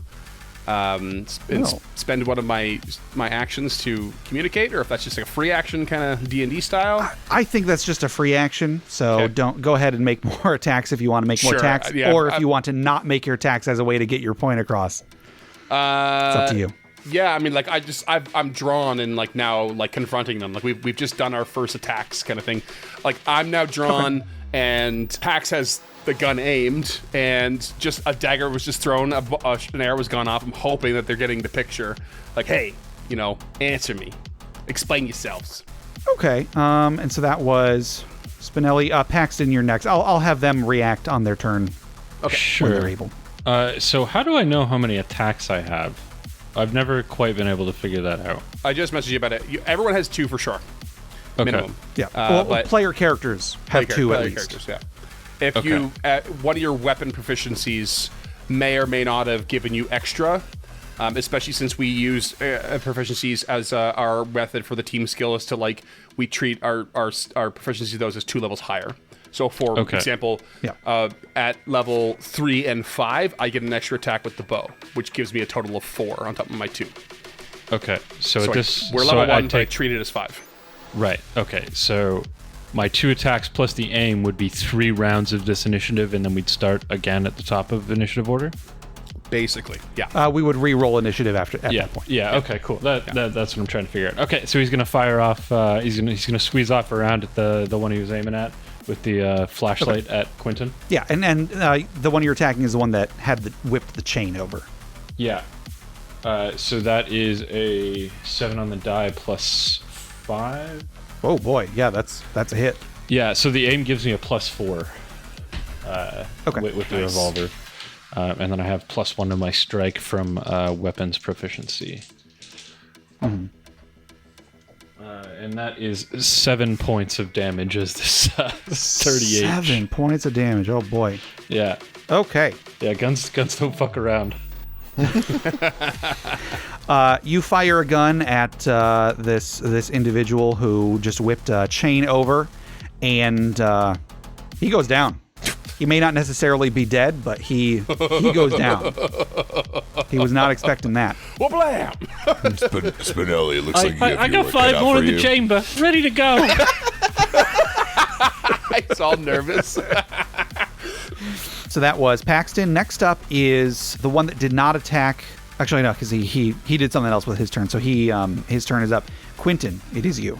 Speaker 3: spend one of my actions to communicate, or if that's just like a free action kind of D&D style.
Speaker 1: I think that's just a free action, so don't go ahead and make more attacks if you want to make more attacks, or if you want to not make your attacks as a way to get your point across. It's up to you.
Speaker 3: Yeah, I mean, like I'm drawn and like now like confronting them. Like we've just done our first attacks kind of thing. Like I'm now drawn and Pax has the gun aimed and just a dagger was just thrown, an arrow was gone off. I'm hoping that they're getting the picture. Like, hey, answer me, explain yourselves.
Speaker 1: Okay, and so that was Spinelli. Paxton, you're next. I'll have them react on their turn.
Speaker 3: Okay,
Speaker 4: sure.
Speaker 1: When they're able.
Speaker 4: So how do I know how many attacks I have? I've never quite been able to figure that out.
Speaker 3: I just messaged you about it. Everyone has 2 for sure.
Speaker 4: Okay.
Speaker 3: Minimum.
Speaker 1: Yeah.
Speaker 3: But
Speaker 1: player characters have 2 at least.
Speaker 3: Characters, yeah. If you one of your weapon proficiencies may or may not have given you extra, especially since we use proficiencies as our method for the team skill is to we treat our proficiency of those as 2 levels higher. So for example, at level 3 and 5, I get an extra attack with the bow, which gives me a total of 4 on top of my 2.
Speaker 4: Okay, so
Speaker 3: We're level 1, but I treat it as 5.
Speaker 4: Right. Okay. So my 2 attacks plus the aim would be 3 rounds of this initiative, and then we'd start again at the top of initiative order.
Speaker 3: Basically, yeah.
Speaker 1: We would re-roll initiative at that point.
Speaker 4: Yeah. Okay. Cool. That's what I'm trying to figure out. Okay. So he's gonna fire off. He's gonna squeeze off around at the one he was aiming at with the flashlight at Quentin.
Speaker 1: Yeah, and the one you're attacking is the one that had whipped the chain over.
Speaker 4: Yeah. So that is a 7 on the die plus 5.
Speaker 1: Oh boy, yeah, that's a hit.
Speaker 4: Yeah. So the aim gives me a +4. With the revolver. And then I have +1 to my strike from weapons proficiency.
Speaker 1: Mm-hmm.
Speaker 4: And that is 7 points of damage as this 38.
Speaker 1: 7 points of damage. Oh boy.
Speaker 4: Yeah.
Speaker 1: Okay.
Speaker 4: Yeah, guns don't fuck around.
Speaker 1: You fire a gun at this individual who just whipped a chain over, and he goes down. He may not necessarily be dead, but he goes down. He was not expecting that.
Speaker 3: Well, blam!
Speaker 2: Spinelli, it looks like you
Speaker 4: I got 5 more in the chamber, ready to go.
Speaker 3: He's all nervous.
Speaker 1: So that was Paxton. Next up is the one that did not attack. Actually, no, because he did something else with his turn. So his turn is up. Quentin, it is you.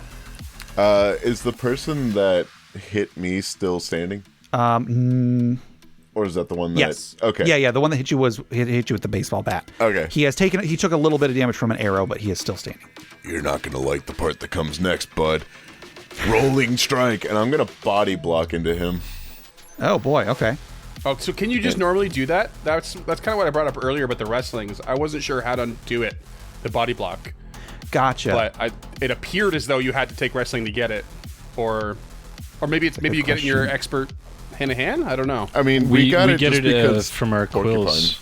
Speaker 2: Is the person that hit me still standing? Or is that the one that...
Speaker 1: Yes.
Speaker 2: Okay.
Speaker 1: Yeah, the one that hit you hit you with the baseball bat.
Speaker 2: Okay.
Speaker 1: He took a little bit of damage from an arrow, but he is still standing.
Speaker 2: You're not going to like the part that comes next, bud. Rolling strike, and I'm going to body block into him.
Speaker 1: Oh boy, okay.
Speaker 3: Oh, so can you just normally do that? That's kind of what I brought up earlier about the wrestlings. I wasn't sure how to do it, the body block.
Speaker 1: Gotcha.
Speaker 3: But it appeared as though you had to take wrestling to get it, or maybe you get it in your expert hand-to-hand. I don't know.
Speaker 2: I mean,
Speaker 4: we
Speaker 2: got it
Speaker 4: get
Speaker 2: just
Speaker 4: it
Speaker 2: because
Speaker 4: from our quills.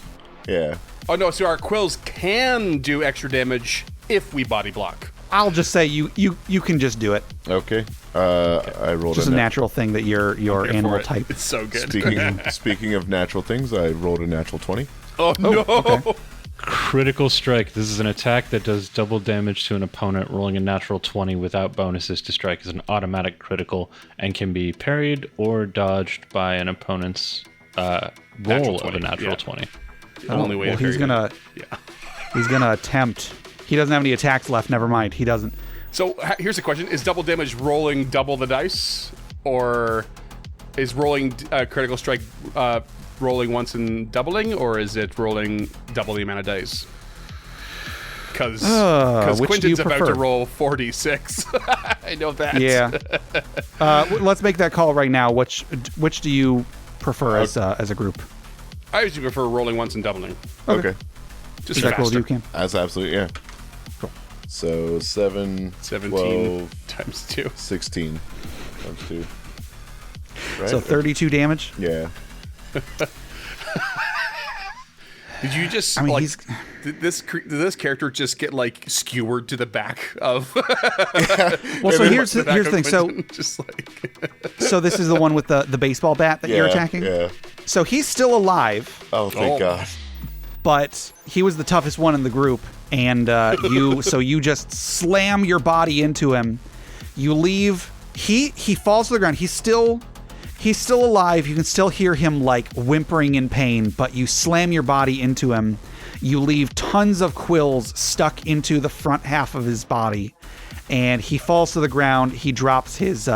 Speaker 2: Yeah.
Speaker 3: Oh no, so our quills can do extra damage if we body block.
Speaker 1: I'll just say you can just do it.
Speaker 2: Okay. I rolled
Speaker 1: Just a natural thing that your animal
Speaker 3: For it.
Speaker 1: type.
Speaker 3: It's so good.
Speaker 2: Speaking of natural things, I rolled a natural 20.
Speaker 3: Oh no!
Speaker 1: Okay.
Speaker 4: Critical strike. This is an attack that does double damage to an opponent. Rolling a natural 20 without bonuses to strike is an automatic critical and can be parried or dodged by an opponent's roll of a natural 20.
Speaker 3: The only way.
Speaker 1: Well, he's gonna attempt. He doesn't have any attacks left. Never mind. He doesn't.
Speaker 3: So here's the question: is double damage rolling double the dice, or is rolling critical strike rolling once and doubling, or is it rolling double the amount of dice? Because Quentin's about to roll 46. I know that.
Speaker 1: Yeah. Let's make that call right now. Which do you prefer as a group?
Speaker 3: I usually prefer rolling once and doubling.
Speaker 2: Okay.
Speaker 3: Just
Speaker 1: Is that cool with
Speaker 3: faster.
Speaker 1: you, Cam?
Speaker 2: That's absolutely, yeah.
Speaker 1: Cool.
Speaker 2: So 7,
Speaker 3: 17
Speaker 2: 12,
Speaker 3: times 2.
Speaker 2: 16 times 2. Right?
Speaker 1: So 32 damage.
Speaker 2: Yeah.
Speaker 3: Did you just
Speaker 1: I mean,
Speaker 3: like did this character just get like skewered to the back of?
Speaker 1: Well, so here's the thing. So
Speaker 3: just like
Speaker 1: so this is the one with the baseball bat that you're attacking.
Speaker 2: Yeah.
Speaker 1: So he's still alive,
Speaker 2: Oh, thank God.
Speaker 1: but he was the toughest one in the group, and you just slam your body into him. You leave. He falls to the ground. He's still alive. You can still hear him like whimpering in pain, but you slam your body into him. You leave tons of quills stuck into the front half of his body, and he falls to the ground. He drops his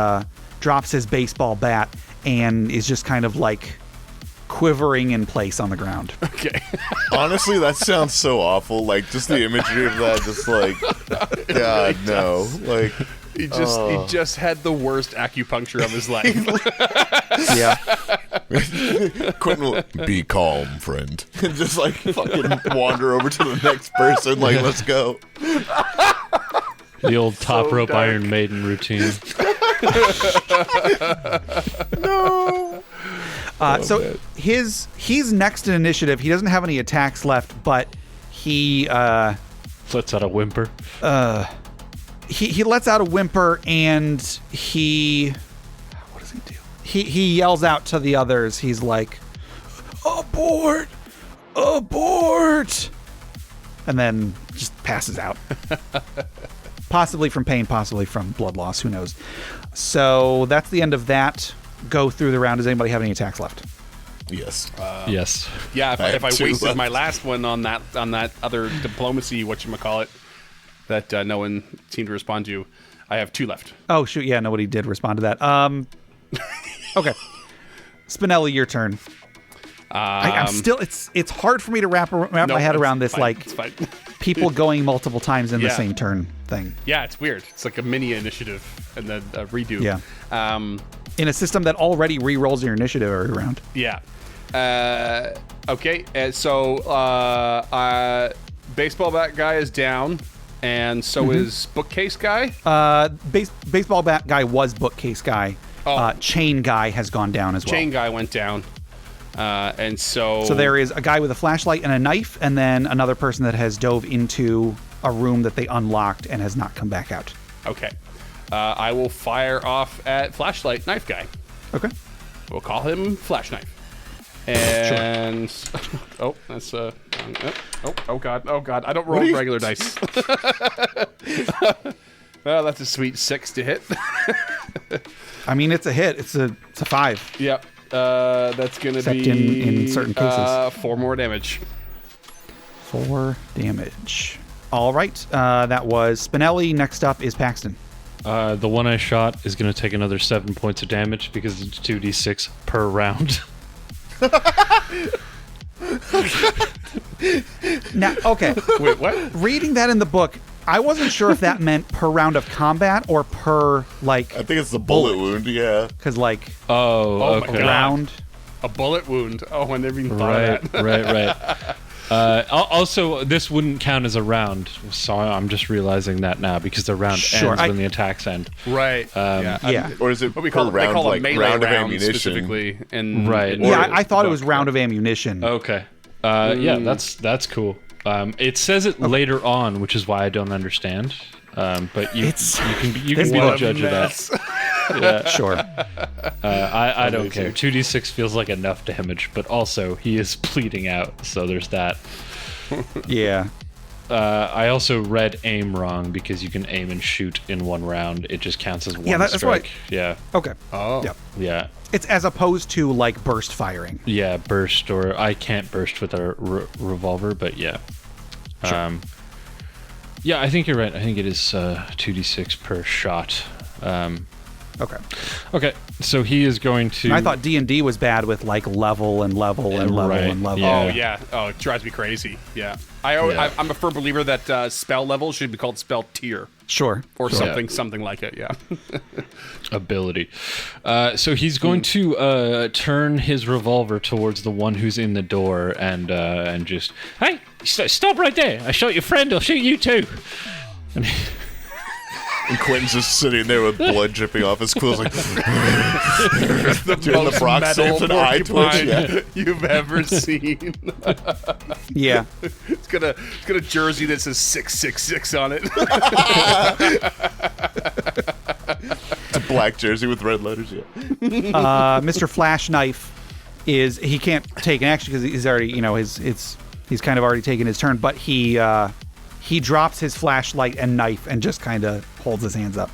Speaker 1: baseball bat and is just kind of like quivering in place on the ground.
Speaker 3: okay.
Speaker 2: Honestly, that sounds so awful. Like, just the imagery of that, just like, God, no. Like,
Speaker 3: He just had the worst acupuncture of his life.
Speaker 1: Yeah.
Speaker 2: Quentin will be calm, friend. And just like fucking wander over to the next person. Like, let's go.
Speaker 4: The old top rope
Speaker 3: dark.
Speaker 4: Iron Maiden routine.
Speaker 2: No.
Speaker 1: So he's next in initiative. He doesn't have any attacks left, but he
Speaker 4: Lets out a whimper.
Speaker 1: he lets out a whimper, and what does he do? He yells out to the others. He's like, "Abort! Abort!" And then just passes out. Possibly from pain, possibly from blood loss. Who knows? So that's the end of that. Go through the round. Does anybody have any attacks left?
Speaker 2: Yes.
Speaker 4: Yes.
Speaker 3: Yeah, if I
Speaker 2: two
Speaker 3: wasted
Speaker 2: left.
Speaker 3: my last one on that other diplomacy, whatchamacallit, that no one seemed to respond to, I have 2 left.
Speaker 1: Oh shoot! Yeah, nobody did respond to that. Okay, Spinelli, your turn. I'm still. It's hard for me to wrap my head around this,
Speaker 3: fine,
Speaker 1: like
Speaker 3: it's fine.
Speaker 1: people going multiple times in the
Speaker 3: Yeah.
Speaker 1: same turn thing.
Speaker 3: Yeah, it's weird. It's like a mini initiative and then a redo.
Speaker 1: Yeah.
Speaker 3: Um,
Speaker 1: In a system that already re-rolls your initiative every round.
Speaker 3: yeah. Okay. So baseball bat guy is down, and so is bookcase guy.
Speaker 1: Baseball bat guy was bookcase guy.
Speaker 3: Oh.
Speaker 1: Chain guy has gone down as well.
Speaker 3: Chain guy went down, and so
Speaker 1: there is a guy with a flashlight and a knife, and then another person that has dove into a room that they unlocked and has not come back out.
Speaker 3: Okay. I will fire off at flashlight knife guy.
Speaker 1: Okay.
Speaker 3: We'll call him Flash Knife. And oh, that's oh god, I don't roll regular dice. Well, that's a sweet 6 to hit.
Speaker 1: I mean, it's a hit. It's a 5.
Speaker 3: Yep. That's gonna
Speaker 1: Except
Speaker 3: be
Speaker 1: in certain cases.
Speaker 3: 4 more damage.
Speaker 1: 4 damage. All right. That was Spinelli. Next up is Paxton.
Speaker 4: The one I shot is going to take another 7 points of damage because it's 2d6 per round.
Speaker 1: Now, okay.
Speaker 3: Wait, what?
Speaker 1: Reading that in the book, I wasn't sure if that meant per round of combat or per, like,
Speaker 2: I think it's the bullet wound, yeah.
Speaker 1: because, like,
Speaker 4: Oh,
Speaker 3: Oh my
Speaker 4: okay.
Speaker 3: God.
Speaker 1: round.
Speaker 3: A bullet wound. Oh, I never even thought of that.
Speaker 4: Right. Also, this wouldn't count as a round, so I'm just realizing that now because the round
Speaker 1: Sure,
Speaker 4: ends when the attacks end.
Speaker 3: Right.
Speaker 1: Yeah.
Speaker 2: Or is it
Speaker 3: What we
Speaker 2: per
Speaker 3: call
Speaker 2: round,
Speaker 3: they call
Speaker 2: like
Speaker 3: a melee
Speaker 2: round of
Speaker 3: round
Speaker 2: ammunition?
Speaker 3: specifically. In,
Speaker 4: Right.
Speaker 3: in
Speaker 1: Yeah,
Speaker 3: the
Speaker 1: I thought it was
Speaker 3: book.
Speaker 1: round of ammunition.
Speaker 4: Okay. Yeah, that's cool. It says it later on, which is why I don't understand. But you can be the judge of that. Yeah.
Speaker 1: Sure.
Speaker 4: I don't care. 2d6 feels like enough damage, but also he is bleeding out, so there's that.
Speaker 1: Yeah.
Speaker 4: I also read aim wrong because you can aim and shoot in one round. It just counts as one
Speaker 1: Yeah, that's
Speaker 4: strike.
Speaker 1: right.
Speaker 4: Yeah,
Speaker 1: Okay.
Speaker 3: Oh.
Speaker 1: Yep.
Speaker 4: yeah,
Speaker 1: It's as opposed to, like, burst firing.
Speaker 4: yeah. Burst, or I can't burst with a revolver, but yeah. Yeah, I think you're right. I think it is 2d6 per shot.
Speaker 1: Okay.
Speaker 4: Okay, so he is going to.
Speaker 1: I thought D&D was bad with, like, level and level and level
Speaker 4: Right,
Speaker 1: and level.
Speaker 4: yeah.
Speaker 3: Oh yeah. Oh, it drives me crazy. Yeah.
Speaker 4: Yeah.
Speaker 3: I'm a firm believer that spell level should be called spell tier
Speaker 1: Sure.
Speaker 3: or
Speaker 1: Sure.
Speaker 3: something like it. Yeah.
Speaker 4: Ability. So he's going to turn his revolver towards the one who's in the door and just, hey, stop right there! I shot your friend. I'll shoot you too.
Speaker 2: And Quentin's just sitting there with blood dripping off his clothes, like doing the Brock
Speaker 3: metal
Speaker 2: Samson eye twitch.
Speaker 3: porcupine
Speaker 2: Yeah.
Speaker 3: you've ever seen.
Speaker 1: Yeah.
Speaker 3: It's got a jersey that says 666 on it.
Speaker 2: It's a black jersey with red letters. Yeah.
Speaker 1: Mr. Flash Knife he can't take an action because he's already, he's kind of already taken his turn, but he drops his flashlight and knife and just kind of holds his hands up.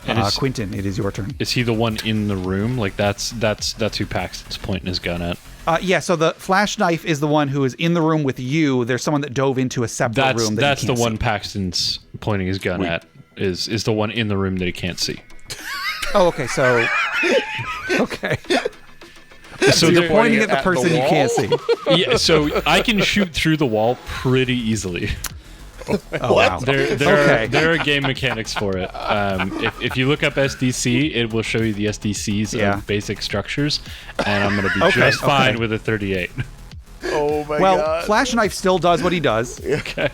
Speaker 4: And
Speaker 1: Quentin, it is your turn.
Speaker 4: is he the one in the room? Like that's who Paxton's pointing his gun at.
Speaker 1: Yeah, so the flash knife is the one who is in the room with you. There's someone that dove into a separate room.
Speaker 4: That's
Speaker 1: you
Speaker 4: the
Speaker 1: can't
Speaker 4: one
Speaker 1: see.
Speaker 4: Paxton's pointing his gun at. Is the one in the room that he can't see.
Speaker 1: Oh, okay, so okay. So
Speaker 4: they're
Speaker 1: you're pointing at the
Speaker 3: at the
Speaker 1: person you can't see.
Speaker 4: Yeah, so I can shoot through the wall pretty easily.
Speaker 1: Oh wow.
Speaker 4: There are game mechanics for it. If you look up SDC, it will show you the SDCs of basic structures, and I'm going to be just fine with a 38.
Speaker 3: Oh my
Speaker 1: Well,
Speaker 3: god.
Speaker 1: flash knife still does what he does.
Speaker 4: Okay.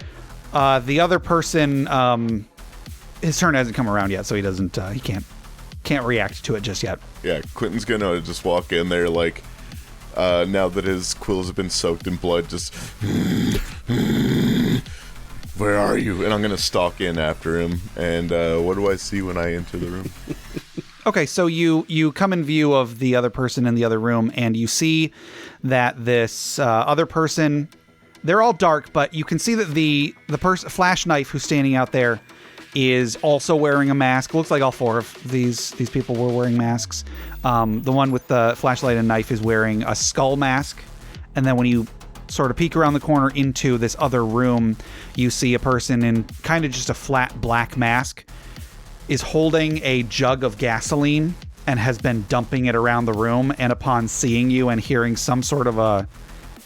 Speaker 1: The other person, his turn hasn't come around yet, so he doesn't. He can't react to it just yet.
Speaker 2: Yeah, Quentin's gonna just walk in there like, now that his quills have been soaked in blood, just, where are you? And I'm gonna stalk in after him. And what do I see when I enter the room?
Speaker 1: Okay, so you come in view of the other person in the other room, and you see that this other person, they're all dark, but you can see that the person, Flash Knife, who's standing out there, is also wearing a mask. Looks like all four of these people were wearing masks. The one with the flashlight and knife is wearing a skull mask. And then when you sort of peek around the corner into this other room, you see a person in kind of just a flat black mask is holding a jug of gasoline and has been dumping it around the room. And upon seeing you and hearing some sort of a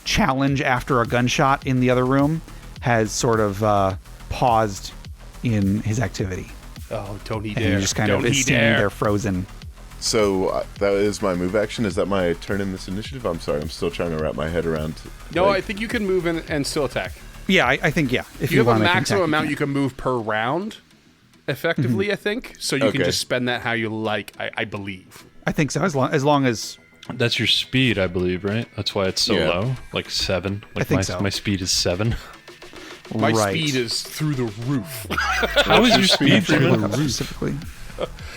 Speaker 1: challenge after a gunshot in the other room, has sort of paused in his activity.
Speaker 3: Oh, don't he
Speaker 1: And
Speaker 3: dare.
Speaker 1: he just kind
Speaker 3: don't
Speaker 1: of is
Speaker 3: he
Speaker 1: standing
Speaker 3: dare.
Speaker 1: there frozen.
Speaker 2: So that is my move action. Is that my turn in this initiative? I'm sorry, I'm still trying to wrap my head around.
Speaker 3: No, I think you can move in and still attack.
Speaker 1: Yeah, I think, yeah. If
Speaker 3: You have a
Speaker 1: wanna make an
Speaker 3: maximum
Speaker 1: attack,
Speaker 3: amount you can move per round, effectively, I think. So you can
Speaker 2: Okay.
Speaker 3: just spend that how you like, I believe.
Speaker 1: I think so, as long as...
Speaker 4: That's your speed, I believe, right? That's why it's so
Speaker 2: Yeah.
Speaker 4: low, like 7. Like
Speaker 1: think
Speaker 4: my,
Speaker 1: so.
Speaker 4: my speed is 7.
Speaker 3: My
Speaker 1: Right.
Speaker 3: speed is through the roof.
Speaker 4: How is your speed, Freeman?
Speaker 1: Specifically.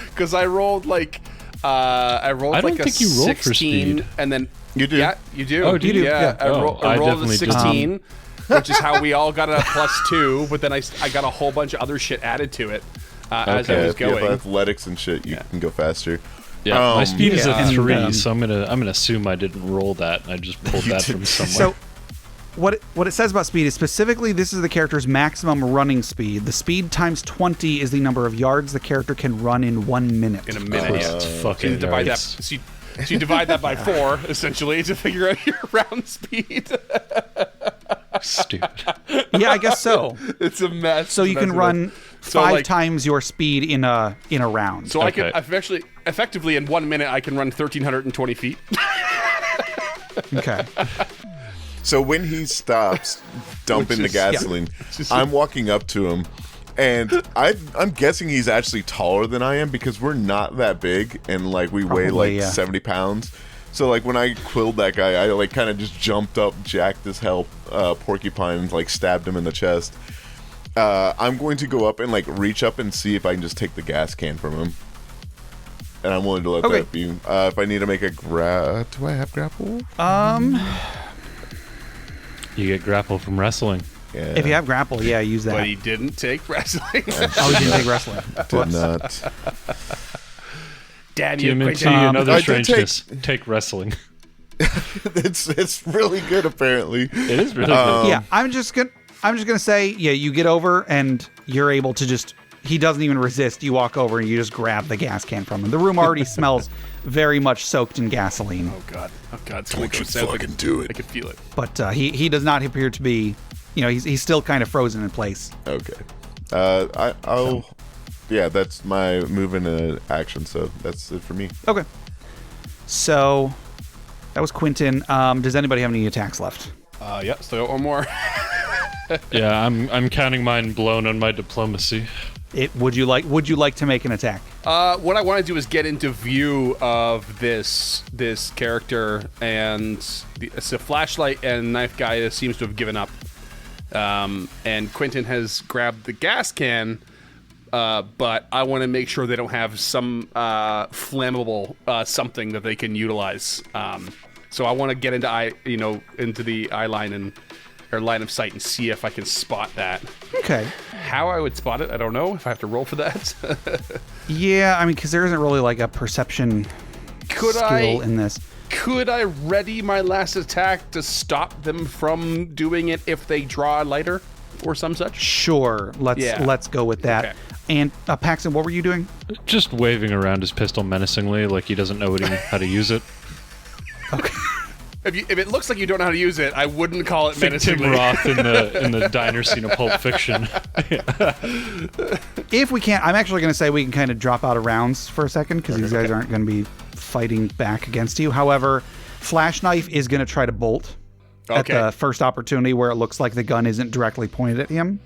Speaker 3: Because I rolled like... I rolled
Speaker 4: I don't
Speaker 3: like a
Speaker 4: think you roll for
Speaker 3: 16,
Speaker 4: speed.
Speaker 3: and then...
Speaker 2: You do?
Speaker 3: Yeah, you do.
Speaker 4: Oh, do you?
Speaker 3: Yeah, I,
Speaker 4: Oh,
Speaker 3: I
Speaker 4: I
Speaker 3: rolled a
Speaker 4: definitely didn't.
Speaker 3: 16, which is how we all got a +2, but then I got a whole bunch of other shit added to it as I
Speaker 2: Yeah,
Speaker 3: was
Speaker 2: if you have
Speaker 3: going.
Speaker 2: athletics and shit, you can go faster.
Speaker 4: Yeah, my speed is
Speaker 1: yeah.
Speaker 4: a 3,
Speaker 1: And,
Speaker 4: so I'm gonna assume I didn't roll that, and I just pulled that from somewhere.
Speaker 1: So, what it says about speed is specifically this is the character's maximum running speed. The speed times 20 is the number of yards the character can run in 1 minute.
Speaker 3: In a minute.
Speaker 4: Christ
Speaker 3: So you
Speaker 4: fucking
Speaker 3: divide that.
Speaker 4: Christ.
Speaker 3: So you divide that by 4 essentially to figure out your round speed.
Speaker 4: Stupid.
Speaker 1: Yeah, I guess so.
Speaker 3: It's a mess.
Speaker 1: So you can run
Speaker 3: So,
Speaker 1: 5
Speaker 3: like-
Speaker 1: times your speed in a round.
Speaker 3: So I
Speaker 4: Okay.
Speaker 3: can effectively in 1 minute I can run 1,320 feet.
Speaker 1: Okay.
Speaker 2: So when he stops dumping the
Speaker 3: Which is- yeah.
Speaker 2: gasoline, I'm walking up to him, and I'm guessing he's actually taller than I am because we're not that big, and like we weigh
Speaker 1: Probably,
Speaker 2: like
Speaker 1: yeah.
Speaker 2: 70 pounds. So like when I quilled that guy, I like kind of just jumped up, jacked his porcupine, and like stabbed him in the chest. I'm going to go up and like reach up and see if I can just take the gas can from him. And I'm willing to let
Speaker 1: Okay.
Speaker 2: that be. If I need to make a do I have grapple?
Speaker 4: You get grapple from wrestling.
Speaker 2: Yeah.
Speaker 1: If you have grapple, yeah, use that.
Speaker 3: But he didn't take wrestling.
Speaker 1: Oh, you didn't take wrestling.
Speaker 2: Did not.
Speaker 3: Damn you,
Speaker 4: TMNT
Speaker 3: Quentin.
Speaker 4: and other
Speaker 2: I did
Speaker 4: strangeness. Take wrestling.
Speaker 2: It's really good apparently.
Speaker 4: It is really good.
Speaker 1: Yeah, I'm just gonna say, yeah, you get over and you're able to just. He doesn't even resist. You walk over and you just grab the gas can from him. The room already smells very much soaked in gasoline,
Speaker 3: Oh god. It's
Speaker 2: Don't
Speaker 3: gonna go
Speaker 2: you
Speaker 3: south.
Speaker 2: fucking do it.
Speaker 3: I can feel it.
Speaker 1: but he does not appear to be. He's still kind of frozen in place.
Speaker 2: Okay. I'll. Yeah, that's my move into action. So that's it for me.
Speaker 1: Okay. So that was Quentin. Does anybody have any attacks left?
Speaker 3: Yeah, still got one more.
Speaker 4: Yeah, I'm counting mine blown on my diplomacy.
Speaker 1: Would you like to make an attack?
Speaker 3: What I want to do is get into view of this character, and it's a flashlight and knife guy that seems to have given up. And Quentin has grabbed the gas can, but I want to make sure they don't have some flammable something that they can utilize. So I want to get into the eye line or line of sight and see if I can spot that.
Speaker 1: Okay.
Speaker 3: How I would spot it, I don't know if I have to roll for that.
Speaker 1: Yeah, I mean, because there isn't really like a perception skill in this.
Speaker 3: Could I ready my last attack to stop them from doing it if they draw a lighter or some such?
Speaker 1: Sure. Let's go with that.
Speaker 3: Okay.
Speaker 1: And Paxton, what were you doing?
Speaker 4: Just waving around his pistol menacingly, like he doesn't know how to use it.
Speaker 1: Okay.
Speaker 3: If it looks like you don't know how to use it, I wouldn't call it
Speaker 4: Think Tim
Speaker 3: menacingly.
Speaker 4: Roth in the diner scene of Pulp Fiction.
Speaker 1: If we can't, I'm actually going to say we can kind of drop out of rounds for a second because these guys aren't going to be fighting back against you. However, Flash Knife is going to try to bolt at the first opportunity where it looks like the gun isn't directly pointed at him.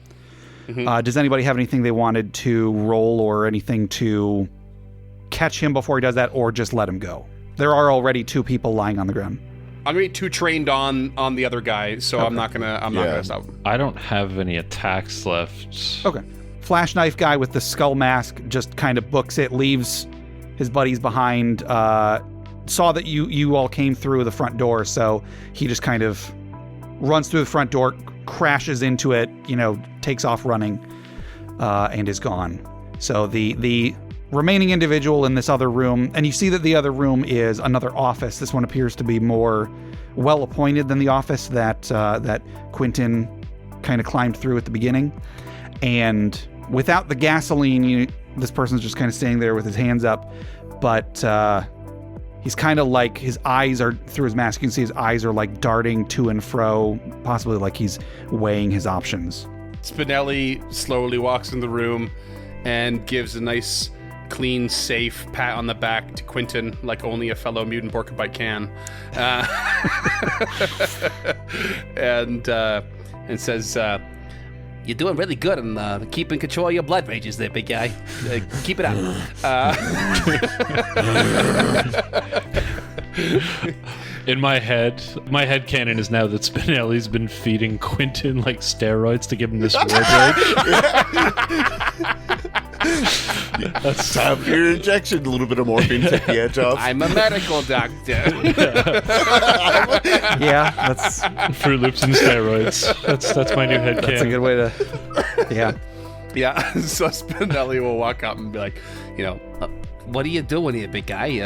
Speaker 1: Does anybody have anything they wanted to roll or anything to catch him before he does that, or just let him go? There are already 2 people lying on the ground.
Speaker 3: I'm gonna be too trained on the other guy, so I'm not gonna stop him.
Speaker 4: I don't have any attacks left.
Speaker 1: Okay. Flash Knife guy with the skull mask just kind of books it, leaves his buddies behind. Saw that you all came through the front door, so he just kind of runs through the front door, crashes into it, takes off running. and is gone. So the remaining individual in this other room, and you see that the other room is another office. This one appears to be more well appointed than the office that Quentin kind of climbed through at the beginning. And without the gasoline, this person's just kind of standing there with his hands up, but he's kind of like, his eyes are, through his mask, you can see his eyes are like darting to and fro, possibly like he's weighing his options.
Speaker 3: Spinelli slowly walks in the room and gives a nice, clean, safe pat on the back to Quentin, like only a fellow mutant porcupine can, and says, "You're doing really good in keeping control of your blood rages there, big guy. Keep it up."
Speaker 4: In my head canon is now that Spinelli's been feeding Quentin like steroids to give him this blood rage.
Speaker 2: That's time for your injection. A little bit of morphine, take the edge off.
Speaker 3: I'm a medical doctor.
Speaker 1: Yeah, that's
Speaker 4: Fruit Loops and steroids. That's my new head
Speaker 1: that's a
Speaker 4: canon.
Speaker 1: good way to. Yeah.
Speaker 3: Yeah, so Spinelli will walk up and be like,
Speaker 5: What are you doing here, big guy?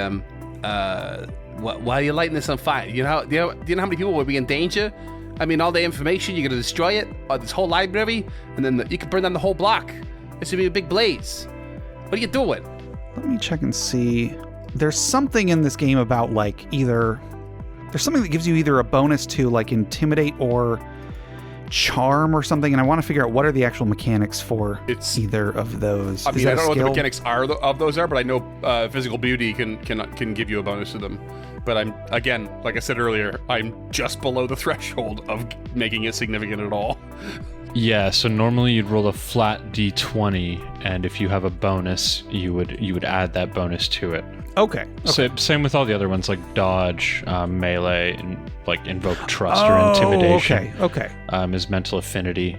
Speaker 5: Why are you lighting this on fire? Do you know how many people will be in danger? I mean, all the information, you're going to destroy it, or this whole library, and then you can burn down the whole block. This would be a big blaze. What are you doing?
Speaker 1: Let me check and see. There's something in this game about like there's something that gives you either a bonus to like intimidate or charm or something, and I want to figure out what are the actual mechanics for either of those.
Speaker 3: I mean, I don't know what the
Speaker 1: skill?
Speaker 3: mechanics are of those are, but I know physical beauty can give you a bonus to them. But I'm, again, like I said earlier, I'm just below the threshold of making it significant at all.
Speaker 4: Yeah, so normally you'd roll a flat d20, and if you have a bonus, you would add that bonus to it.
Speaker 1: Okay.
Speaker 4: Same with all the other ones like dodge, melee, and like invoke trust or intimidation.
Speaker 1: Okay.
Speaker 4: Is mental affinity.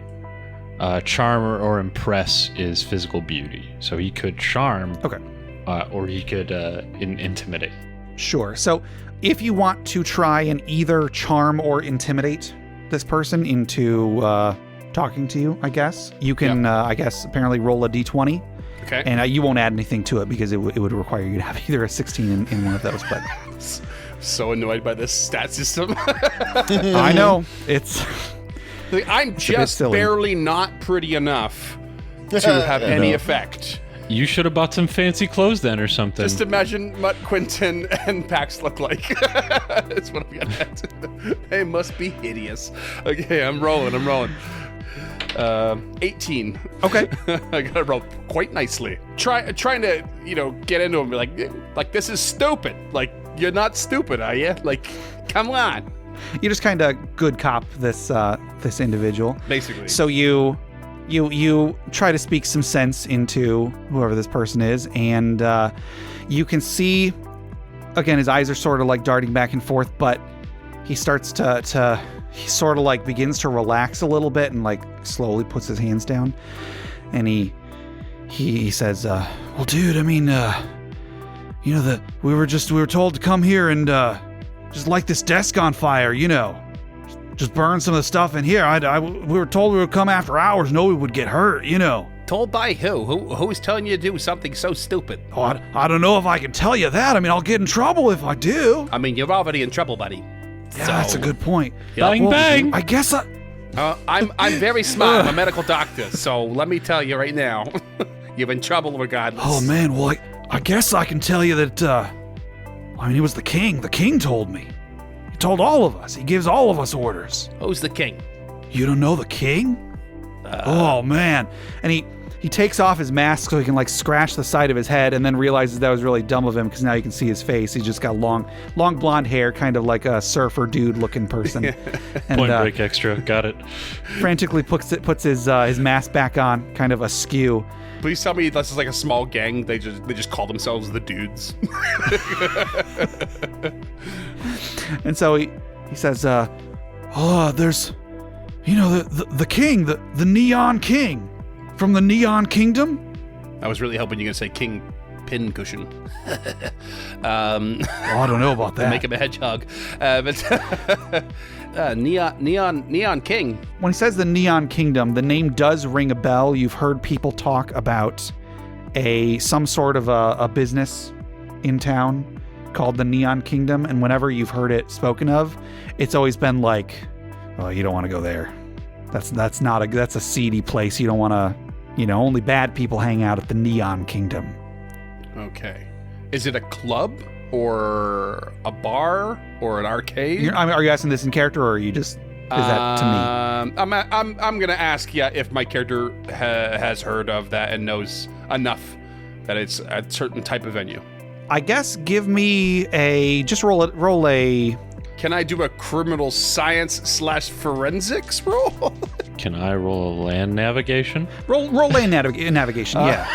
Speaker 4: Charm or impress is physical beauty. So he could charm.
Speaker 1: Okay.
Speaker 4: Or he could intimidate.
Speaker 1: Sure. So if you want to try and either charm or intimidate this person into talking to you, I guess you can. I guess apparently roll a d20.
Speaker 3: Okay.
Speaker 1: And you won't add anything to it because it would require you to have either a 16 in one of those. But
Speaker 3: so annoyed by this stat system.
Speaker 1: I know it's.
Speaker 3: Like, I'm just barely not pretty enough to have any effect.
Speaker 4: You should have bought some fancy clothes then or something.
Speaker 3: Just imagine what Quentin and Pax look like. That's what I'm getting at. They must be hideous. Okay, I'm rolling. 18.
Speaker 1: Okay.
Speaker 3: I got to roll quite nicely. Trying to, get into him, be like this is stupid. Like, you're not stupid, are you? Like, come on.
Speaker 1: You just kind of good cop this individual.
Speaker 3: Basically.
Speaker 1: So you try to speak some sense into whoever this person is, and you can see, again, his eyes are sort of like darting back and forth, but he starts to he sort of like begins to relax a little bit and like slowly puts his hands down, and he says, well, dude, I mean, we were told to come here and just light this desk on fire, just burn some of the stuff in here. We were told we would come after hours, no one would get hurt,
Speaker 5: Told by who? Who's telling you to do something so stupid?
Speaker 1: Oh, I don't know if I can tell you that. I mean, I'll get in trouble if I do.
Speaker 5: I mean, you're already in trouble, buddy.
Speaker 1: Yeah, that's a good point.
Speaker 4: Bang, bang.
Speaker 1: I guess
Speaker 5: I'm very smart. I'm a medical doctor, so let me tell you right now, you're in trouble regardless.
Speaker 1: Oh, man, well, I guess I can tell you that, it was the king. The king told me. He told all of us. He gives all of us orders.
Speaker 5: Who's the king?
Speaker 1: You don't know the king? Oh, man. And he takes off his mask so he can, like, scratch the side of his head, and then realizes that was really dumb of him because now you can see his face. He's just got long blonde hair, kind of like a surfer dude-looking person. And,
Speaker 4: Point Break extra. Got it.
Speaker 1: Frantically puts his mask back on, kind of askew.
Speaker 3: Please tell me this is like a small gang. They just call themselves the Dudes.
Speaker 1: And so he says, there's, the king, the Neon King from the Neon Kingdom.
Speaker 3: I was really hoping you were going to say King Pincushion.
Speaker 1: I don't know about that.
Speaker 5: Make him a hedgehog. Neon King.
Speaker 1: When he says the Neon Kingdom, the name does ring a bell. You've heard people talk about some sort of a business in town called the Neon Kingdom, and whenever you've heard it spoken of, it's always been like, oh, you don't want to go there. That's a seedy place. You don't want to, only bad people hang out at the Neon Kingdom.
Speaker 3: Okay. Is it a club or a bar or an arcade?
Speaker 1: Are you asking this in character, or are you just? Is that to me?
Speaker 3: I'm gonna ask if my character has heard of that and knows enough that it's a certain type of venue.
Speaker 1: I guess give me roll a.
Speaker 3: Can I do a criminal science / forensics roll?
Speaker 4: Can I roll land navigation?
Speaker 1: Roll land navigation. Yeah.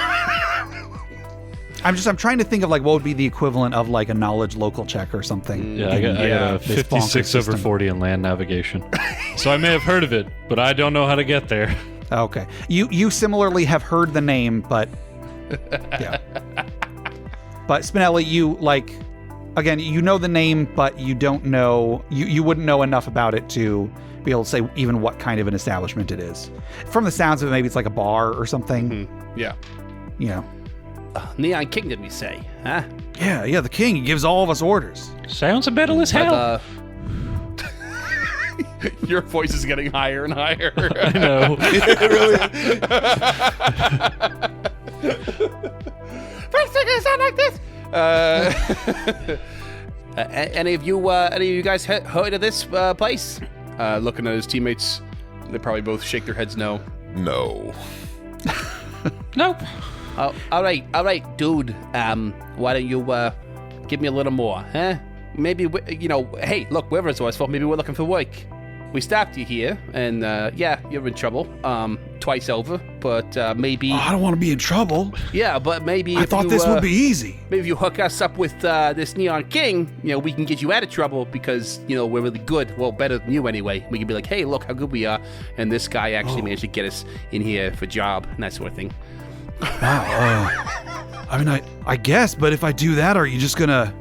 Speaker 1: I'm trying to think of what would be the equivalent of a knowledge local check or something.
Speaker 4: Yeah, I got a
Speaker 1: this
Speaker 4: 56 over 40 in land navigation. So I may have heard of it, but I don't know how to get there.
Speaker 1: Okay. You similarly have heard the name, but yeah. But Spinelli, again, you know the name, but you don't know, you wouldn't know enough about it to be able to say even what kind of an establishment it is. From the sounds of it, maybe it's like a bar or something.
Speaker 3: Mm-hmm.
Speaker 1: Yeah.
Speaker 5: Neon Kingdom, you say, huh?
Speaker 1: Yeah, the king, he gives all of us orders.
Speaker 4: Sounds a bit as hell.
Speaker 3: Your voice is getting higher and higher.
Speaker 4: I know.
Speaker 5: First thing I sound like this. Any of you guys heard of this place?
Speaker 3: Looking at his teammates, they probably both shake their heads no.
Speaker 2: No.
Speaker 4: Nope.
Speaker 5: Oh, all right, dude. Why don't you give me a little more, huh? Maybe hey, look, we're resourceful. Maybe we're looking for work. We stopped you here, and you're in trouble. Twice over, but maybe.
Speaker 1: Oh, I don't want to be in trouble.
Speaker 5: Yeah, but maybe.
Speaker 1: I thought this would be easy.
Speaker 5: Maybe if you hook us up with this Neon King, we can get you out of trouble because we're really good. Well, better than you anyway. We can be like, hey, look how good we are, and this guy actually managed to get us in here for a job and that sort of thing.
Speaker 1: Wow. I guess, but if I do that, are you just gonna,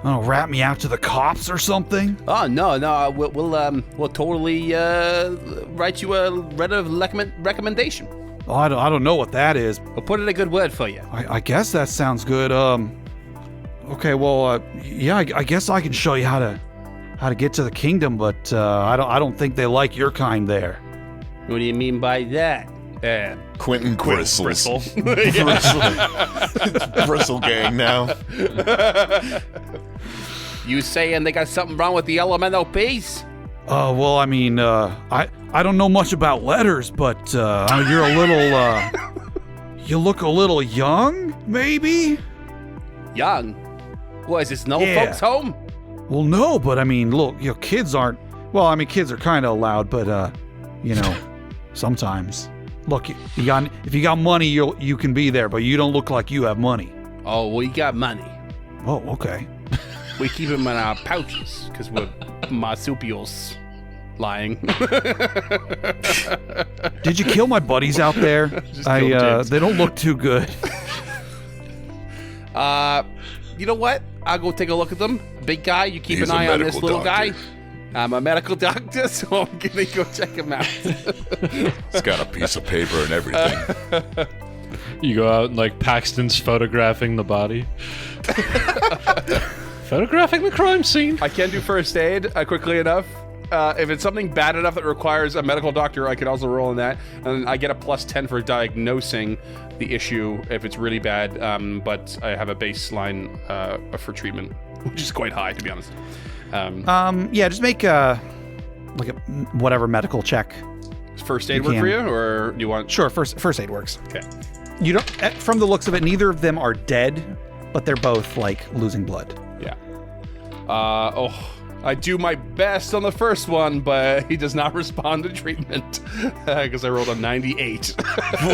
Speaker 1: rat me out to the cops or something?
Speaker 5: Oh no, we'll totally write you a letter of recommendation.
Speaker 1: Oh, I don't know what that is.
Speaker 5: We'll put in a good word for you.
Speaker 1: I guess that sounds good. Okay, well, I guess I can show you how to get to the kingdom, but I don't think they like your kind there.
Speaker 5: What do you mean by that?
Speaker 2: Quentin Bristles.
Speaker 3: Bristle.
Speaker 2: Bristle gang now.
Speaker 5: You saying they got something wrong with the LMNOPs?
Speaker 1: Well, I don't know much about letters, but you're a little, you look a little young, maybe?
Speaker 5: Young? What, is this an old
Speaker 1: Yeah.
Speaker 5: folks home?
Speaker 1: Well, no, but look, kids aren't, kids are kind of allowed, but, sometimes. Look, if you got money, you can be there, but you don't look like you have money.
Speaker 5: Oh, we got money.
Speaker 1: Oh, okay.
Speaker 5: We keep them in our pouches because we're marsupials. Lying.
Speaker 1: Did you kill my buddies out there? They don't look too good.
Speaker 5: You know what? I'll go take a look at them. Big guy, you keep
Speaker 2: He's
Speaker 5: an
Speaker 2: a
Speaker 5: eye on this
Speaker 2: medical
Speaker 5: little
Speaker 2: doctor.
Speaker 5: guy. I'm a medical doctor, so I'm gonna go check him out.
Speaker 2: He's got a piece of paper and everything.
Speaker 4: You go out and Paxton's photographing the body. Photographing the crime scene.
Speaker 3: I can do first aid quickly enough. If it's something bad enough that requires a medical doctor, I could also roll in that. And I get a +10 for diagnosing the issue if it's really bad. But I have a baseline for treatment, which is quite high, to be honest.
Speaker 1: Just make a whatever medical check.
Speaker 3: Does first aid
Speaker 1: You
Speaker 3: work for
Speaker 1: can.
Speaker 3: you, or do you want?
Speaker 1: Sure, first aid works.
Speaker 3: Okay.
Speaker 1: You don't. From the looks of it, neither of them are dead, but they're both losing blood.
Speaker 3: Yeah. I do my best on the first one, but he does not respond to treatment because I rolled a 98.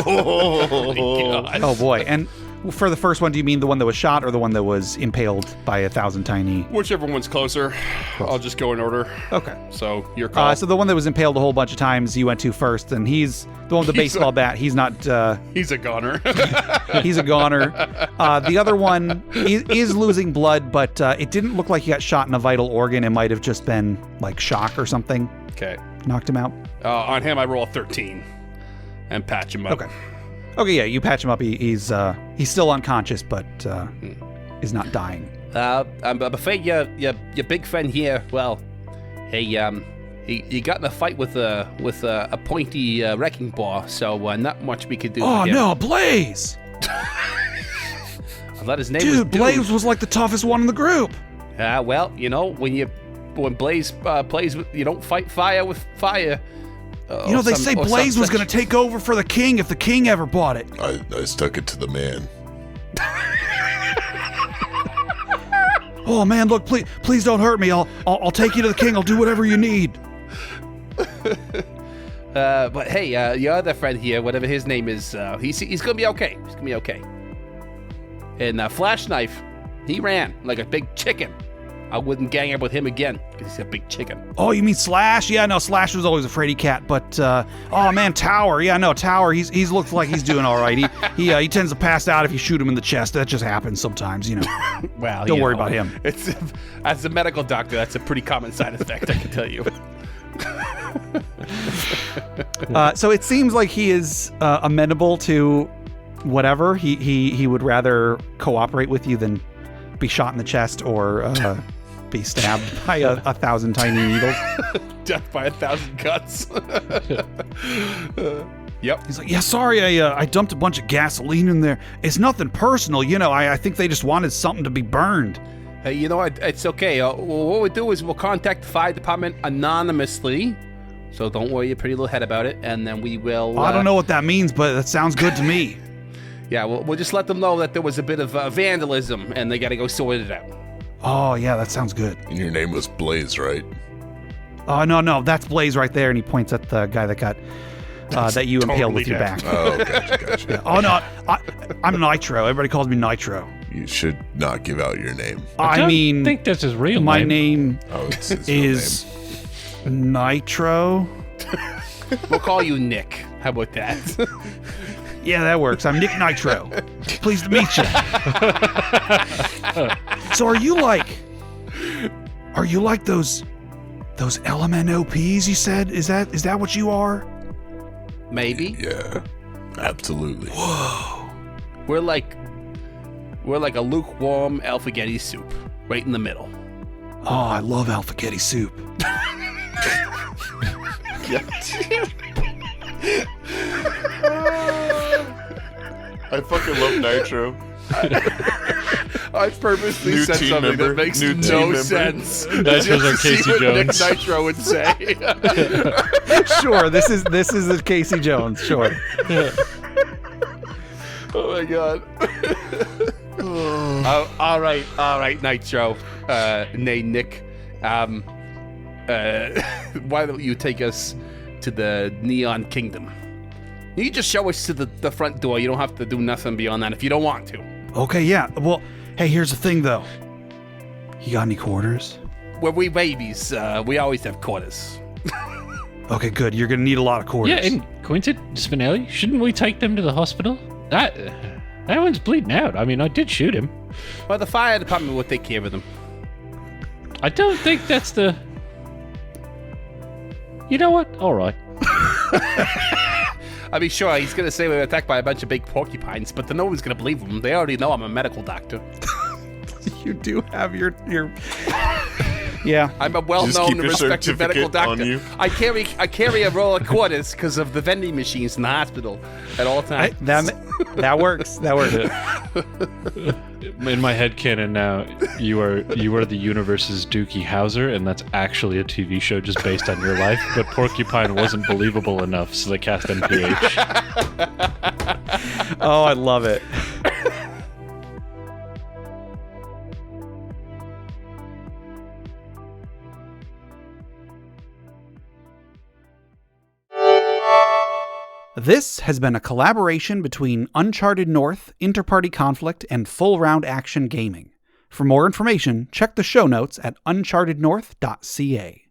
Speaker 2: Oh,
Speaker 3: God.
Speaker 1: Oh boy, and For the first one, do you mean the one that was shot or the one that was impaled by 1,000 tiny?
Speaker 3: Whichever one's closer. I'll just go in order.
Speaker 1: Okay.
Speaker 3: So your call.
Speaker 1: So the one that was impaled a whole bunch of times, you went to first, and he's the one with the baseball bat. He's not.
Speaker 3: He's a goner.
Speaker 1: He's a goner. The other one is losing blood, but it didn't look like he got shot in a vital organ. It might have just been like shock or something.
Speaker 3: Okay.
Speaker 1: Knocked him out.
Speaker 3: On him, I roll a 13 and patch him up.
Speaker 1: Okay. Okay, yeah, you patch him up. He's still unconscious, but is not dying.
Speaker 5: I'm afraid your big friend here. Well, he got in a fight with a pointy wrecking ball, so not much we could do.
Speaker 1: Oh
Speaker 5: with him.
Speaker 1: no, Blaze!
Speaker 5: I thought his name was
Speaker 1: Dude, Blaze was like the toughest one in the group.
Speaker 5: Well, when Blaze plays, you don't fight fire with fire.
Speaker 1: They say Blaze was going to take over for the king if the king ever bought it.
Speaker 2: I stuck it to the man.
Speaker 1: Oh man, look, please don't hurt me. I'll take you to the king. I'll do whatever you need.
Speaker 5: But hey, your other friend here, whatever his name is, he's gonna be okay. He's gonna be okay. And Flash Knife, he ran like a big chicken. I wouldn't gang up with him again because he's a big chicken.
Speaker 1: Oh, you mean Slash? Yeah, no, Slash was always a fraidy cat. But oh man, Tower. Yeah, no, Tower. He's looks like he's doing all right. He tends to pass out if you shoot him in the chest. That just happens sometimes,
Speaker 5: Well,
Speaker 1: don't worry about him.
Speaker 5: It's as a medical doctor, that's a pretty common side effect, I can tell you.
Speaker 1: So it seems like he is amenable to whatever. He would rather cooperate with you than be shot in the chest or be stabbed by a 1,000 tiny needles.
Speaker 3: Death by 1,000 cuts. Yep.
Speaker 1: He's like, yeah, sorry, I dumped a bunch of gasoline in there. It's nothing personal, I think they just wanted something to be burned.
Speaker 5: Hey, it's okay. What we'll do is we'll contact the fire department anonymously. So don't worry your pretty little head about it, and then we will...
Speaker 1: I don't know what that means, but that sounds good to me.
Speaker 5: Yeah, we'll just let them know that there was a bit of vandalism, and they got to go sort it out.
Speaker 1: Oh, yeah, that sounds good.
Speaker 2: And your name was Blaze, right?
Speaker 1: Oh, no, that's Blaze right there, and he points at the guy that got... that you impaled with your back.
Speaker 2: Oh, gotcha.
Speaker 1: Yeah. Oh, no, I'm Nitro. Everybody calls me Nitro.
Speaker 2: You should not give out your name.
Speaker 1: I mean...
Speaker 4: think that's his real
Speaker 1: my
Speaker 4: name.
Speaker 1: name
Speaker 2: It's his real
Speaker 1: is Nitro.
Speaker 5: We'll call you Nick. How about that?
Speaker 1: Yeah, that works. I'm Nick Nitro. Pleased to meet you. So are you like those LMNOPs you said? Is that what you are?
Speaker 5: Maybe.
Speaker 2: Yeah, absolutely.
Speaker 1: Whoa.
Speaker 5: We're like a lukewarm alphagetti soup, right in the middle.
Speaker 1: Oh, I love alphagetti soup.
Speaker 2: I fucking love Nitro.
Speaker 3: I purposely
Speaker 2: New
Speaker 3: said
Speaker 2: team
Speaker 3: something
Speaker 2: member.
Speaker 3: that makes
Speaker 2: New
Speaker 3: no
Speaker 2: team member.
Speaker 3: sense.
Speaker 4: Nitro's our
Speaker 3: Just to see
Speaker 4: Casey
Speaker 3: what
Speaker 4: Jones.
Speaker 3: Nick Nitro would say.
Speaker 1: Sure, this is a Casey Jones. Sure.
Speaker 3: Oh my god.
Speaker 5: All right, Nitro. Nay, Nick. Why don't you take us to the Neon Kingdom? You just show us to the front door. You don't have to do nothing beyond that if you don't want to.
Speaker 1: Okay, yeah. Well, hey, here's the thing, though. You got any quarters?
Speaker 5: When we babies, we always have quarters.
Speaker 1: Okay, good. You're gonna need a lot of quarters.
Speaker 4: Yeah, and Quinton, Spinelli, shouldn't we take them to the hospital? That one's bleeding out. I mean, I did shoot him.
Speaker 5: Well, the fire department will take care of them.
Speaker 4: I don't think that's the... You know what? All right.
Speaker 5: I mean, sure, he's going to say we were attacked by a bunch of big porcupines, but no one's going to believe him. They already know I'm a medical doctor.
Speaker 1: You do have your... Yeah.
Speaker 5: I'm a
Speaker 2: Just
Speaker 5: well-known
Speaker 2: keep
Speaker 5: and
Speaker 2: your
Speaker 5: respected medical
Speaker 2: certificate on
Speaker 5: doctor.
Speaker 2: you.
Speaker 5: I carry a roll of quarters because of the vending machines in the hospital at all times.
Speaker 1: That works. That works.
Speaker 4: In my headcanon now, you are the universe's Dookie Howser, and that's actually a TV show just based on your life. But Porcupine wasn't believable enough, so they cast NPH.
Speaker 1: Oh, I love it. This has been a collaboration between Uncharted North, Interparty Conflict, and Full Round Action Gaming. For more information, check the show notes at unchartednorth.ca.